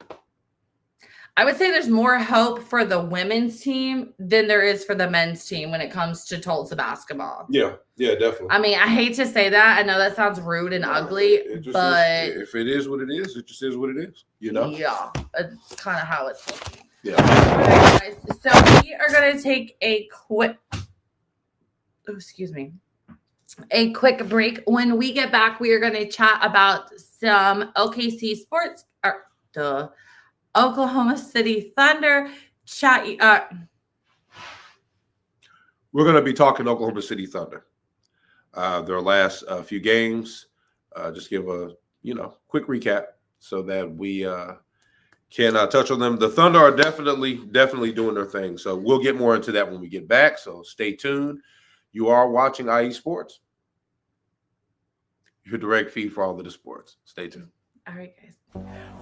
I would say there's more hope for the women's team than there is for the men's team when it comes to Tulsa basketball. Yeah, definitely. I mean, I hate to say that. I know that sounds rude and ugly, but if it is what it is, it just is what it is. Yeah, it's kind of how it's looking. Yeah. All right, guys. So we are going to take a quick break. When we get back, we are going to chat about some OKC sports, or the Oklahoma City Thunder. We're going to be talking Oklahoma City Thunder. Their last few games. Just give a quick recap so that we can touch on them. The Thunder are definitely doing their thing. So we'll get more into that when we get back. So stay tuned. You are watching IE Sports, your direct feed for all of the sports. Stay tuned. All right, guys.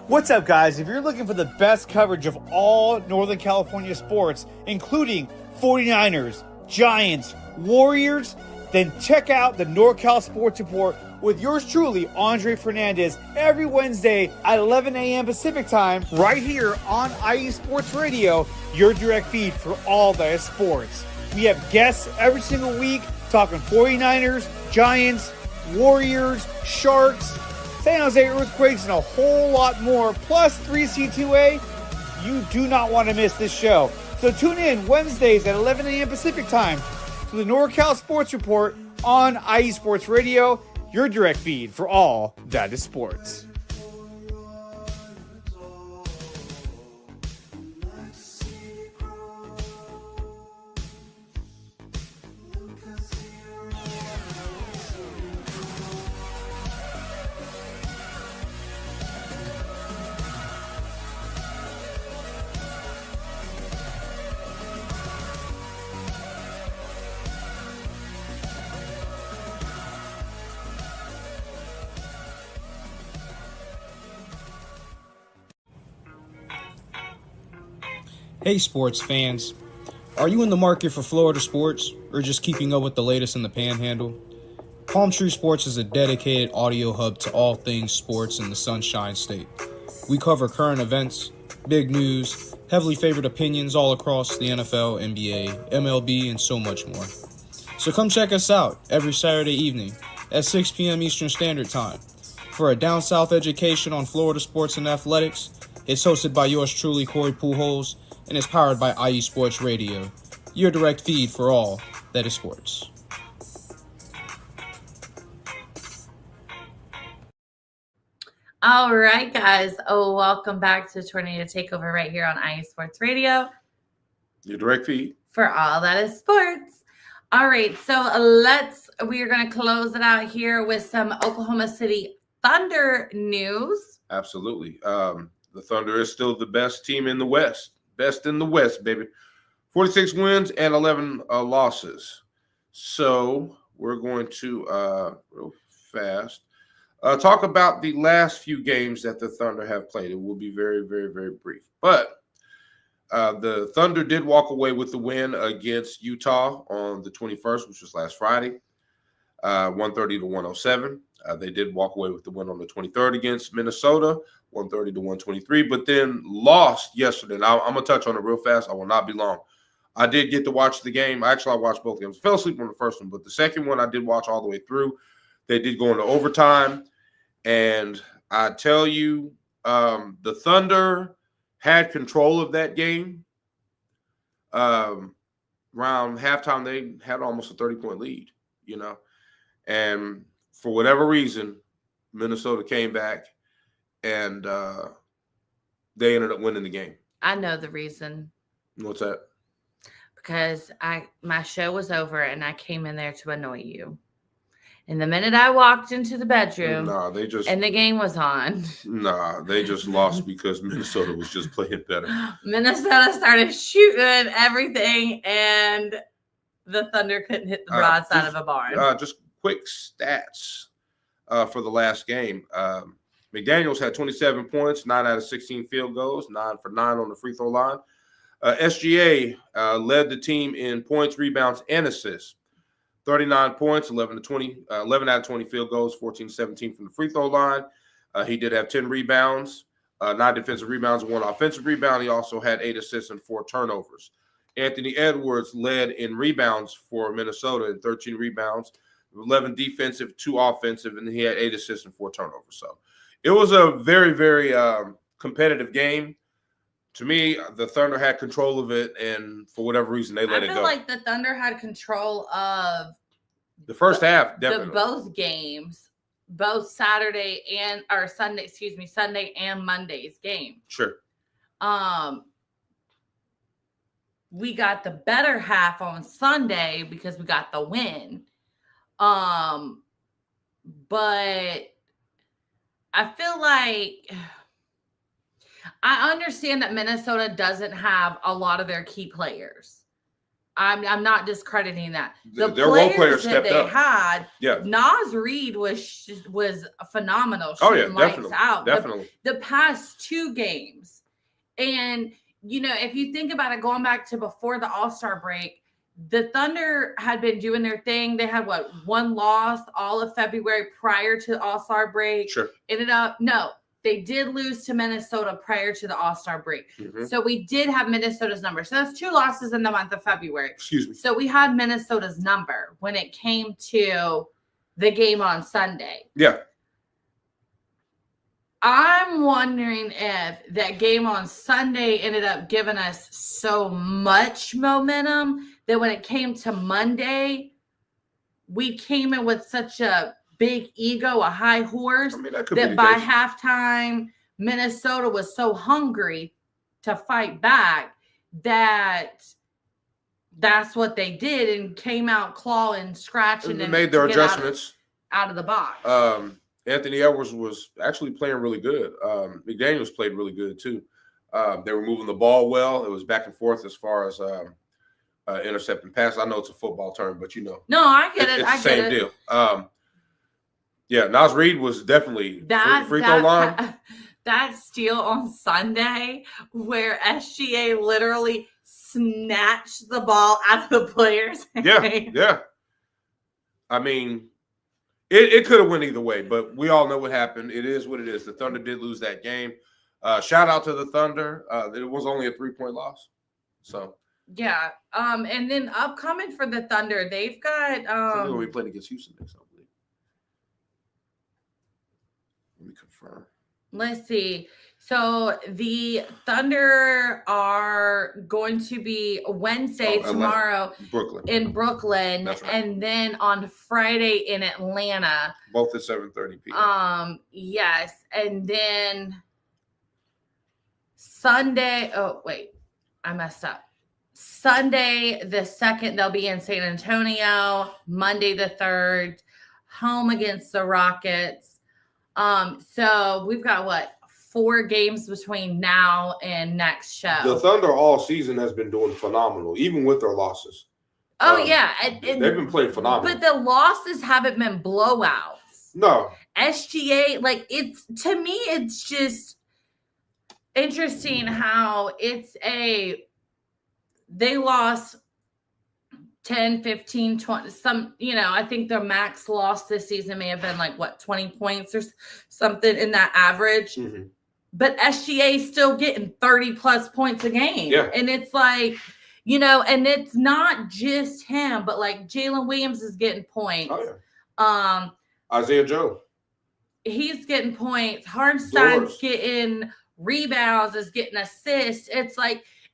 What's up, guys? If you're looking for the best coverage of all Northern California sports, including 49ers, Giants, Warriors, then check out the NorCal Sports Report with yours truly, Andre Fernandez, every Wednesday at 11 a.m. Pacific Time, right here on IE Sports Radio, your direct feed for all the sports. We have guests every single week talking 49ers, Giants, Warriors, Sharks, San Jose Earthquakes, and a whole lot more, plus 3C2A. You do not want to miss this show. So tune in Wednesdays at 11 a.m. Pacific Time to the NorCal Sports Report on IE Sports Radio, your direct feed for all that is sports. Hey sports fans, are you in the market for Florida sports or just keeping up with the latest in the Panhandle? Palm Tree Sports is a dedicated audio hub to all things sports in the Sunshine State. We cover current events, big news, heavily favored opinions all across the NFL, NBA, MLB, and so much more. So come check us out every Saturday evening at 6 p.m. Eastern Standard Time for a down south education on Florida sports and athletics. It's hosted by yours truly, Corey Pujols, and is powered by IE Sports Radio, your direct feed for all that is sports. All right, guys. Welcome back to Tornado Takeover right here on IE Sports Radio, your direct feed for all that is sports. All right, so we are going to close it out here with some Oklahoma City Thunder news. Absolutely. The Thunder is still the best team in the West. Best in the West, baby. 46 wins and 11 losses. So we're going to, real fast, talk about the last few games that the Thunder have played. It will be very, very, very brief. But The Thunder did walk away with the win against Utah on the 21st, which was last Friday, 130 to 107. They did walk away with the win on the 23rd against Minnesota, 130 to 123, but then lost yesterday. Now, I'm going to touch on it real fast. I will not be long. I did get to watch the game. Actually, I watched both games. Fell asleep on the first one, but the second one I did watch all the way through. They did go into overtime, and I tell you, the Thunder had control of that game. Around halftime, they had almost a 30-point lead, and for whatever reason, Minnesota came back, and they ended up winning the game. I know the reason. What's that? Because my show was over and I came in there to annoy you. And the minute I walked into the bedroom, and the game was on. They just lost because Minnesota was just playing better. Minnesota started shooting everything, and the Thunder couldn't hit the broadside of a barn. Just quick stats for the last game. McDaniels had 27 points, 9 out of 16 field goals, 9 for 9 on the free throw line. SGA led the team in points, rebounds, and assists. 39 points, 11 out of 20 field goals, 14-17 from the free throw line. He did have 10 rebounds, 9 defensive rebounds, 1 offensive rebound. He also had 8 assists and 4 turnovers. Anthony Edwards led in rebounds for Minnesota and 13 rebounds, 11 defensive, 2 offensive, and he had 8 assists and 4 turnovers. So it was a very, very competitive game. To me, the Thunder had control of it, and for whatever reason, they let it go. I feel like the Thunder had control of the first half, definitely. Both games, both Sunday and Monday's game. Sure. We got the better half on Sunday because we got the win. But I feel like I understand that Minnesota doesn't have a lot of their key players. I'm not discrediting that. Their role players that they up. had, yeah. Naz Reid was phenomenal. Definitely. Out. Definitely. The past 2 games. And, if you think about it, going back to before the All-Star break, the Thunder had been doing their thing. They had, 1 loss all of February prior to the All-Star break. Sure. They did lose to Minnesota prior to the All-Star break. Mm-hmm. So we did have Minnesota's number. So that's 2 losses in the month of February. Excuse me. So we had Minnesota's number when it came to the game on Sunday. Yeah. I'm wondering if that game on Sunday ended up giving us so much momentum that when it came to Monday, we came in with such a big ego, a high horse, that by halftime, Minnesota was so hungry to fight back that's what they did and came out clawing, scratching, and made their adjustments out of the box. Anthony Edwards was actually playing really good. McDaniels played really good too. They were moving the ball well. It was back and forth as far as intercepting passes. I know it's a football term, but No, I get it. It's the same deal. Naz Reid was definitely free throw line. That steal on Sunday where SGA literally snatched the ball out of the player's hand. Yeah. I mean, it could have went either way, but we all know what happened. It is what it is. The Thunder did lose that game. Shout out to the Thunder. It was only a 3-point loss. So yeah. And then upcoming for the Thunder, they've got we played against Houston next, I believe. Let me confirm. Let's see. So the Thunder are going to be Wednesday tomorrow in Brooklyn, That's right. And then on Friday in Atlanta. Both at 7:30 p.m. Yes, and then Sunday. Oh wait, I messed up. Sunday the 2nd, they'll be in San Antonio. Monday the 3rd, home against the Rockets. So we've got 4 games between now and next show. The Thunder all season has been doing phenomenal, even with their losses. Oh, yeah. They've been playing phenomenal. But the losses haven't been blowouts. No. SGA, to me, interesting how they lost 10, 15, 20, I think their max loss this season may have been 20 points or something in that average. Mm-hmm. But SGA is still getting 30 plus points a game. Yeah. And it's and it's not just him, but Jalen Williams is getting points. Oh, yeah. Isaiah Joe. He's getting points. Hartenstein's getting rebounds, is getting assists. It's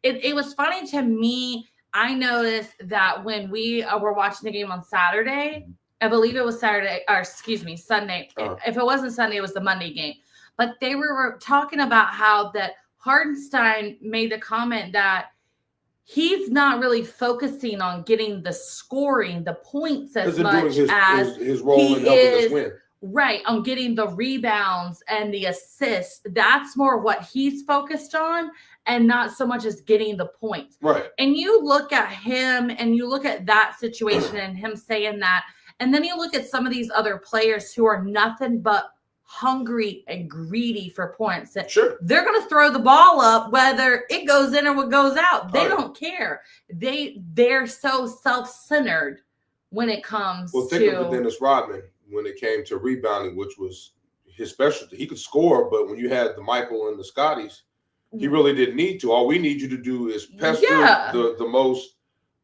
it was funny to me. I noticed that when we were watching the game on Saturday, I believe it was Sunday. If it wasn't Sunday, it was the Monday game. But they were talking about how that Hartenstein made the comment that he's not really focusing on getting the scoring, the points as much as his role in helping us win. Right, on getting the rebounds and the assists. That's more what he's focused on and not so much as getting the points. Right. And you look at him and you look at that situation and him saying that, and then you look at some of these other players who are nothing but hungry and greedy for points. Sure. They're going to throw the ball up whether it goes in or what goes out. They don't care. They're so self-centered when it comes to... Well, think of Dennis Rodman when it came to rebounding, which was his specialty. He could score, but when you had the Michael and the Scotties, he really didn't need to. All we need you to do is pester the most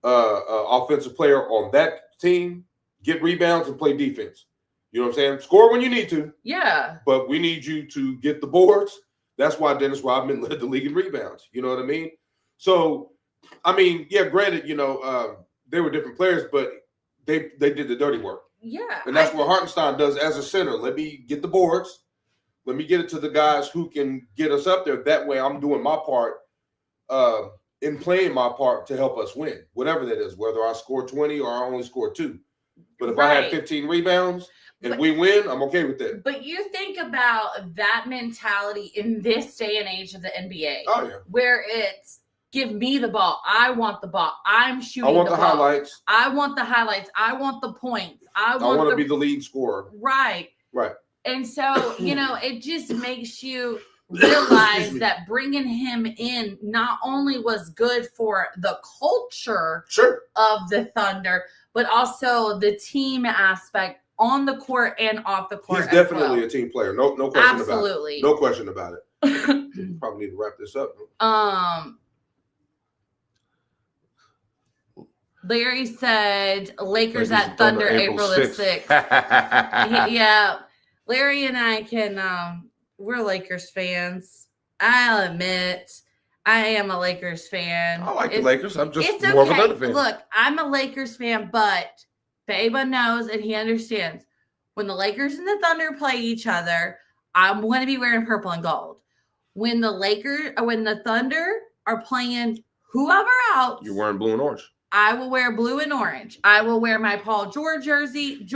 offensive player on that team, get rebounds, and play defense. You know what I'm saying? Score when you need to. Yeah. But we need you to get the boards. That's why Dennis Rodman led the league in rebounds. You know what I mean? So, I mean, yeah, granted, they were different players, but they did the dirty work. Yeah. And that's what Hartenstein does as a center. Let me get the boards. Let me get it to the guys who can get us up there. That way I'm doing my part in playing my part to help us win, whatever that is, whether I score 20 or I only score 2. But if I have 15 rebounds and we win, I'm okay with that. But you think about that mentality in this day and age of the NBA. Oh, yeah. Where it's, give me the ball. I want the ball. I'm shooting I want the ball. highlights. I want the highlights. I want the points. I want to be the lead scorer. Right. Right. And so, it just makes you realize that bringing him in not only was good for the culture of the Thunder, but also the team aspect on the court and off the court. He's definitely a team player. No question Absolutely. about it. No question about it. Probably need to wrap this up. Larry said Lakers at Thunder April the 6th. Yeah. Larry and I we're Lakers fans. I'll admit I am a Lakers fan. I like the Lakers. I'm just it's more okay. of a Thunder fan. Look, I'm a Lakers fan, but Baba knows and he understands when the Lakers and the Thunder play each other, I'm going to be wearing purple and gold. When the Thunder are playing whoever else, you're wearing blue and orange. I will wear blue and orange. I will wear my Paul George jersey.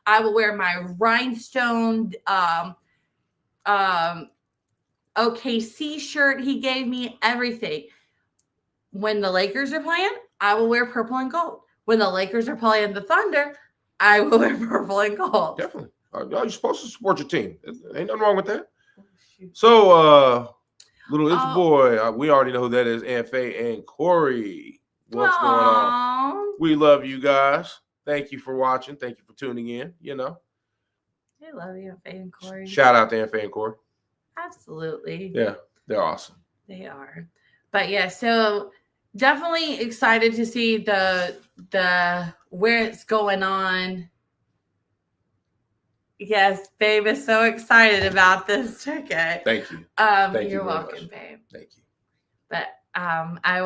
I will wear my rhinestone OKC shirt. He gave me everything. When the Lakers are playing, I will wear purple and gold. When the Lakers are playing the Thunder, I will wear purple and gold. Definitely. You're supposed to support your team. Ain't nothing wrong with that. So, little info boy, we already know who that is, Aunt Faye and Corey. What's going on? We love you guys. Thank you for watching. Thank you for tuning in, I love you, Aunt Faye and Corey. Shout out to Aunt Faye and Corey. Absolutely. Yeah, they're awesome. They are. But yeah, so definitely excited to see the where it's going on. Yes, babe is so excited about this ticket. Thank you. You're welcome, babe. Thank you. But I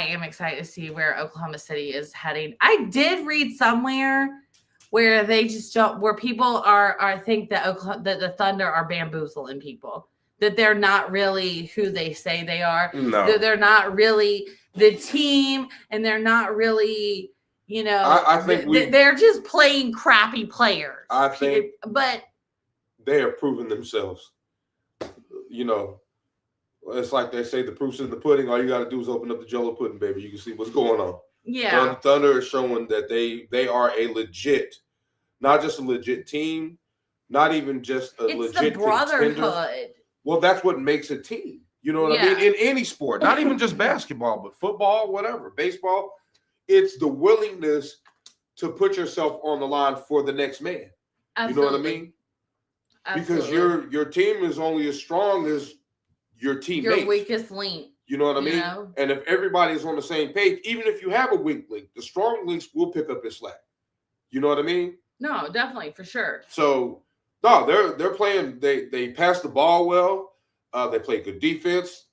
am excited to see where Oklahoma City is heading. I did read somewhere where they just don't, where people are think that that the Thunder are bamboozling people, that they're not really who they say they are. No. That they're not really the team, and they're not really. I think they're just playing crappy players. I think, but they have proven themselves. It's like they say, the proof's in the pudding. All you got to do is open up the Jell-O pudding, baby. You can see what's going on. Yeah, Thunder is showing that they are a legit, not just a legit team, not even just a legit the brotherhood. contender. Well, that's what makes a team. You know what I mean? In any sport, not even just basketball, but football, whatever, baseball. It's the willingness to put yourself on the line for the next man. Absolutely. You know what I mean? Because your team is only as strong as your teammates. Your weakest link. You know what I mean? Know? And if everybody's on the same page, even if you have a weak link, the strong links will pick up his slack. You know what I mean? No, definitely, for sure. So no, they're playing. They pass the ball well. They play good defense.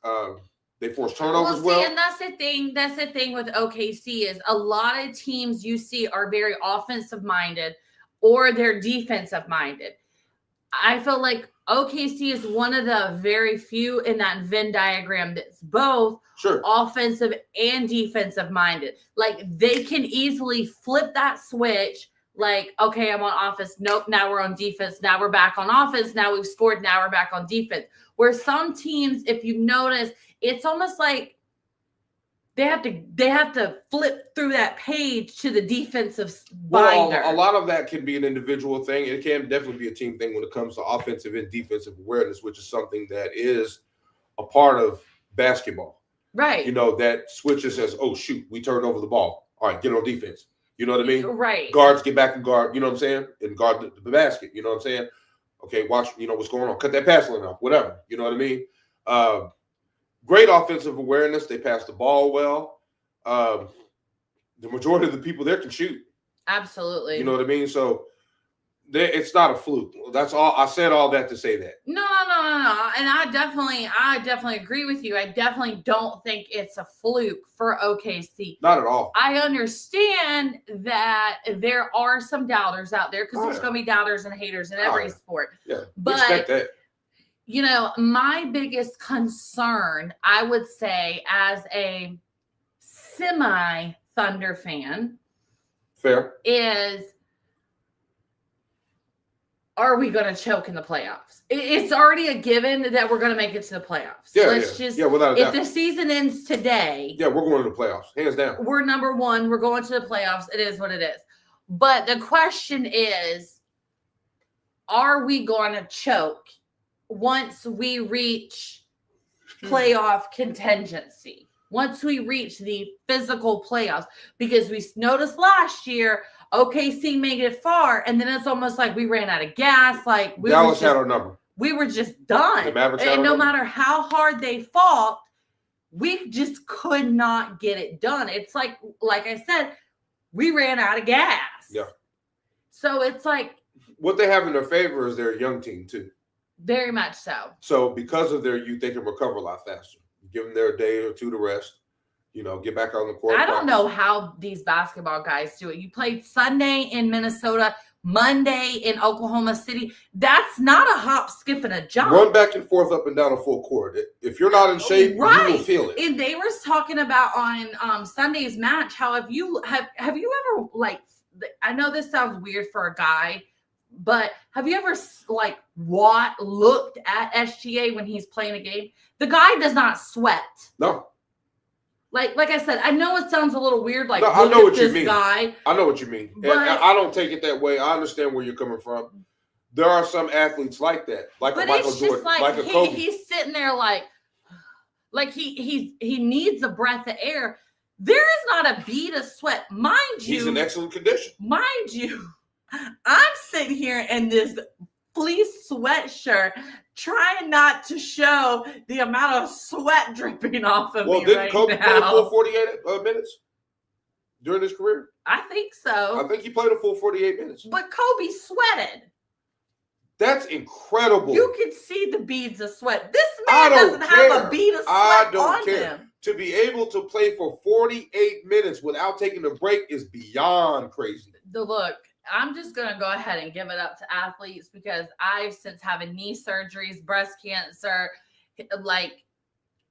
They force turnovers well. And that's the thing. That's the thing with OKC is a lot of teams you see are very offensive minded or they're defensive minded. I feel like OKC is one of the very few in that Venn diagram that's both offensive and defensive minded. Like they can easily flip that switch. Like, okay, I'm on offense. Nope. Now we're on defense. Now we're back on offense. Now we've scored. Now we're back on defense. Where some teams, if you notice, it's almost like they have to flip through that page to the defensive binder. Well, a lot of that can be an individual thing. It can definitely be a team thing when it comes to offensive and defensive awareness, which is something that is a part of basketball. Right. You know, that switches says, oh, shoot, we turned over the ball. All right, get on defense. You know what I mean? Right. Guards get back and guard, you know what I'm saying? And guard the basket, you know what I'm saying? Okay, watch, you know, what's going on. Cut that pass line off, whatever. You know what I mean? Great offensive awareness. They pass the ball well. The majority of the people there can shoot. Absolutely. You know what I mean? So it's not a fluke. That's all. I said all that to say that. No. And I definitely agree with you. I definitely don't think it's a fluke for OKC. Not at all. I understand that there are some doubters out there because there's going to be doubters and haters in every sport. Yeah, but expect that. You know, my biggest concern, I would say, as a semi-Thunder fan, is are we going to choke in the playoffs? It's already a given that we're going to make it to the playoffs. Without a doubt. If the season ends today, we're going to the playoffs, hands down. We're number one. We're going to the playoffs. It is what it is. But the question is, are we going to choke once we reach playoff contingency? Once we reach the physical playoffs? Because we noticed last year, OKC made it far, and then it's almost like we ran out of gas. Like Dallas had our number. We were just done. The Mavericks had and no our number. matter how hard they fought, we just could not get it done. It's like I said, we ran out of gas. Yeah. So it's like what they have in their favor is they're a young team too. Very much so. So because of their youth, they can recover a lot faster. Give them their day or two to rest. You know, get back on the court. I don't know how these basketball guys do it. You played Sunday in Minnesota, Monday in Oklahoma City. That's not a hop, skip, and a jump. Run back and forth up and down a full court. If you're not in shape, you will feel it. And they were talking about on Sunday's match how have you ever, like, I know this sounds weird for a guy, but have you ever like looked at SGA when he's playing a game? The guy does not sweat. No. Like I said, I know it sounds a little weird. Like, no, I know what you mean. Guy, I know what you mean. But, and I don't take it that way. I understand where you're coming from. There are some athletes like that, like a Michael Jordan, like a Kobe. He's sitting there like he needs a breath of air. There is not a bead of sweat, mind you. He's in excellent condition, mind you. I'm sitting here in this fleece sweatshirt, trying not to show the amount of sweat dripping off of me right now. Well, didn't Kobe play a full 48 minutes during his career? I think so. I think he played a full 48 minutes. But Kobe sweated. That's incredible. You could see the beads of sweat. This man doesn't have a bead of sweat on him. To be able to play for 48 minutes without taking a break is beyond crazy. Look, I'm just going to go ahead and give it up to athletes because I've since having knee surgeries, breast cancer, like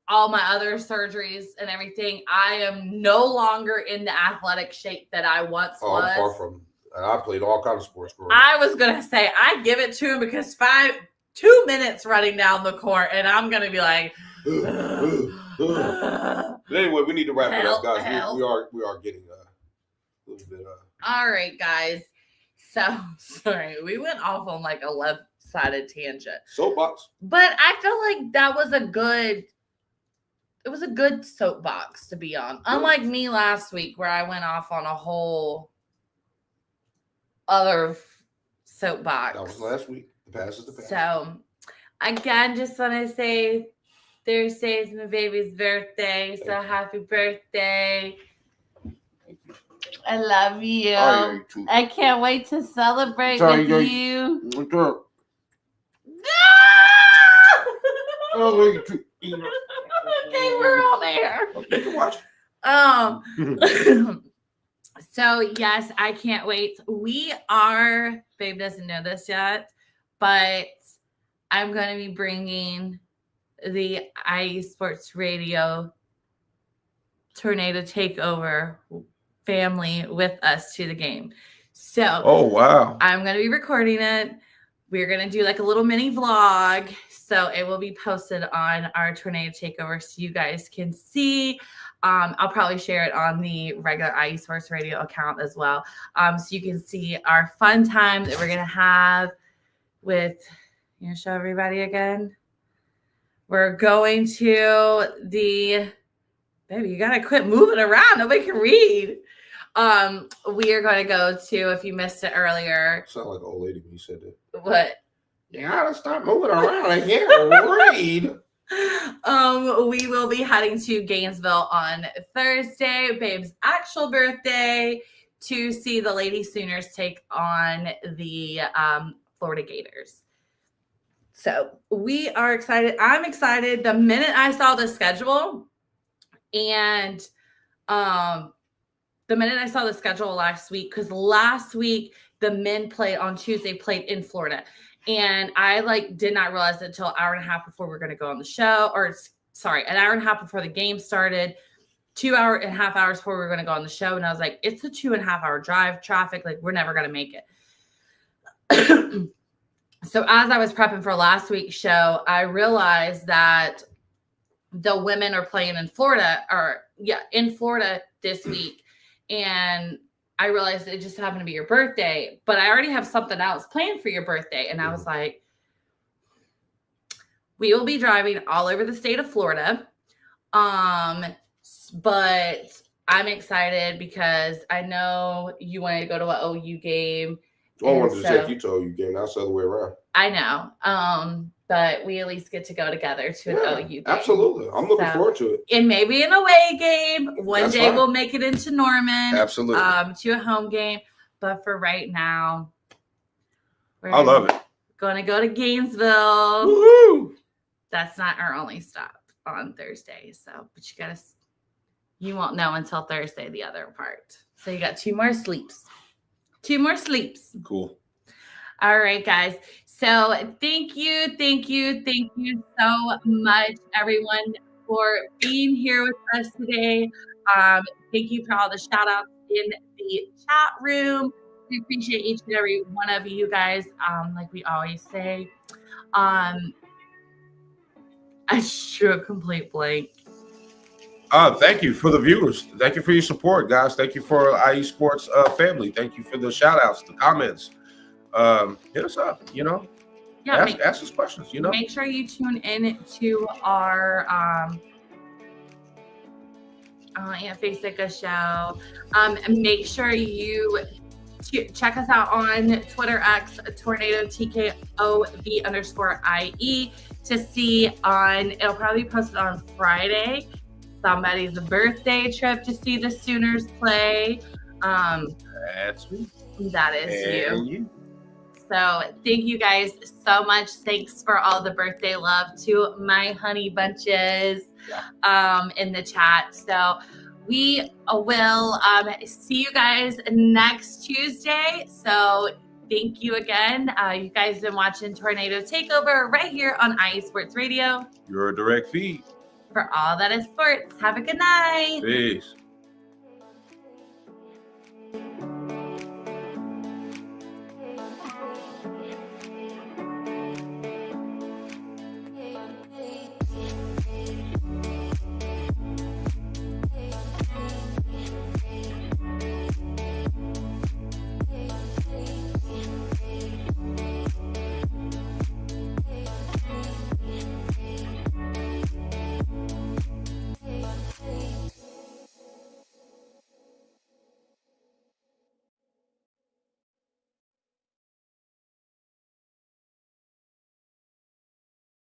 all my other surgeries and everything, I am no longer in the athletic shape that I once was. I'm far from. And I played all kinds of sports. I was going to say, I give it to him because 2 minutes running down the court and I'm going to be like, but anyway, we need to wrap it up, guys. We are getting a little bit. All right, guys. So sorry, we went off on like one-sided tangent. Soapbox. But I feel like that was a good soapbox to be on. Unlike me last week where I went off on a whole other soapbox. That was last week. The past is the past. So, again, just want to say Thursday is my baby's birthday. So, happy birthday. I love you. Oh, yeah, too. I can't wait to celebrate Sorry, with you. What's up? Oh, you too. Okay, we're all there. Okay, you can watch. So yes, I can't wait. Babe doesn't know this yet, but I'm going to be bringing the IE Sports Radio Tornado Takeover family with us to the game. So, Oh, wow. I'm going to be recording it. We're going to do like a little mini vlog. So it will be posted on our Tornado Takeover so you guys can see. I'll probably share it on the regular IE Sports Radio account as well. So you can see our fun time that we're going to have with, show everybody again. We're going to baby, you got to quit moving around. Nobody can read. We are going to go to, if you missed it earlier. Sound like an old lady when you said that. What? You gotta stop moving around. I can't read. We will be heading to Gainesville on Thursday, Babe's actual birthday, to see the Lady Sooners take on the Florida Gators. So we are excited. I'm excited. The minute I saw the schedule and the minute I saw the schedule last week, because last week the men played on Tuesday, played in Florida. And I did not realize it until an hour and a half before we were going to go on the show, an hour and a half before the game started, 2.5 hours before we were going to go on the show. And I was like, it's a 2.5 hour drive, traffic. We're never going to make it. So as I was prepping for last week's show, I realized that the women are playing in Florida this week. And I realized it just happened to be your birthday, but I already have something else planned for your birthday. And I was like, we will be driving all over the state of Florida. But I'm excited because I know you wanted to go to an OU game. I wanted to take you to OU game. That's the other way around. I know. But we at least get to go together to an OU game. Absolutely. I'm looking forward to it. It may be an away game. One day we'll make it into Norman. Absolutely. To a home game. But for right now, I love it. Going to go to Gainesville. Woohoo! That's not our only stop on Thursday. But you won't know until Thursday, the other part. So you got 2 more sleeps. 2 more sleeps. Cool. All right, guys. So thank you so much, everyone, for being here with us today. Thank you for all the shout outs in the chat room. We appreciate each and every one of you guys. Like we always say, I drew a complete blank. Thank you for the viewers. Thank you for your support, guys. Thank you for IE Sports family. Thank you for the shout outs, the comments. Hit us up, ask us questions, Make sure you tune in to our Aunt Faceka show. Make sure you check us out on Twitter X Tornado TKOV_IE to see it'll probably be posted on Friday, somebody's birthday trip to see the Sooners play. That's me. That is and you. So thank you guys so much. Thanks for all the birthday love to my honey bunches in the chat. So we will see you guys next Tuesday. So thank you again. You guys have been watching Tornado Takeover right here on IE Sports Radio. Your direct feed. For all that is sports. Have a good night. Peace.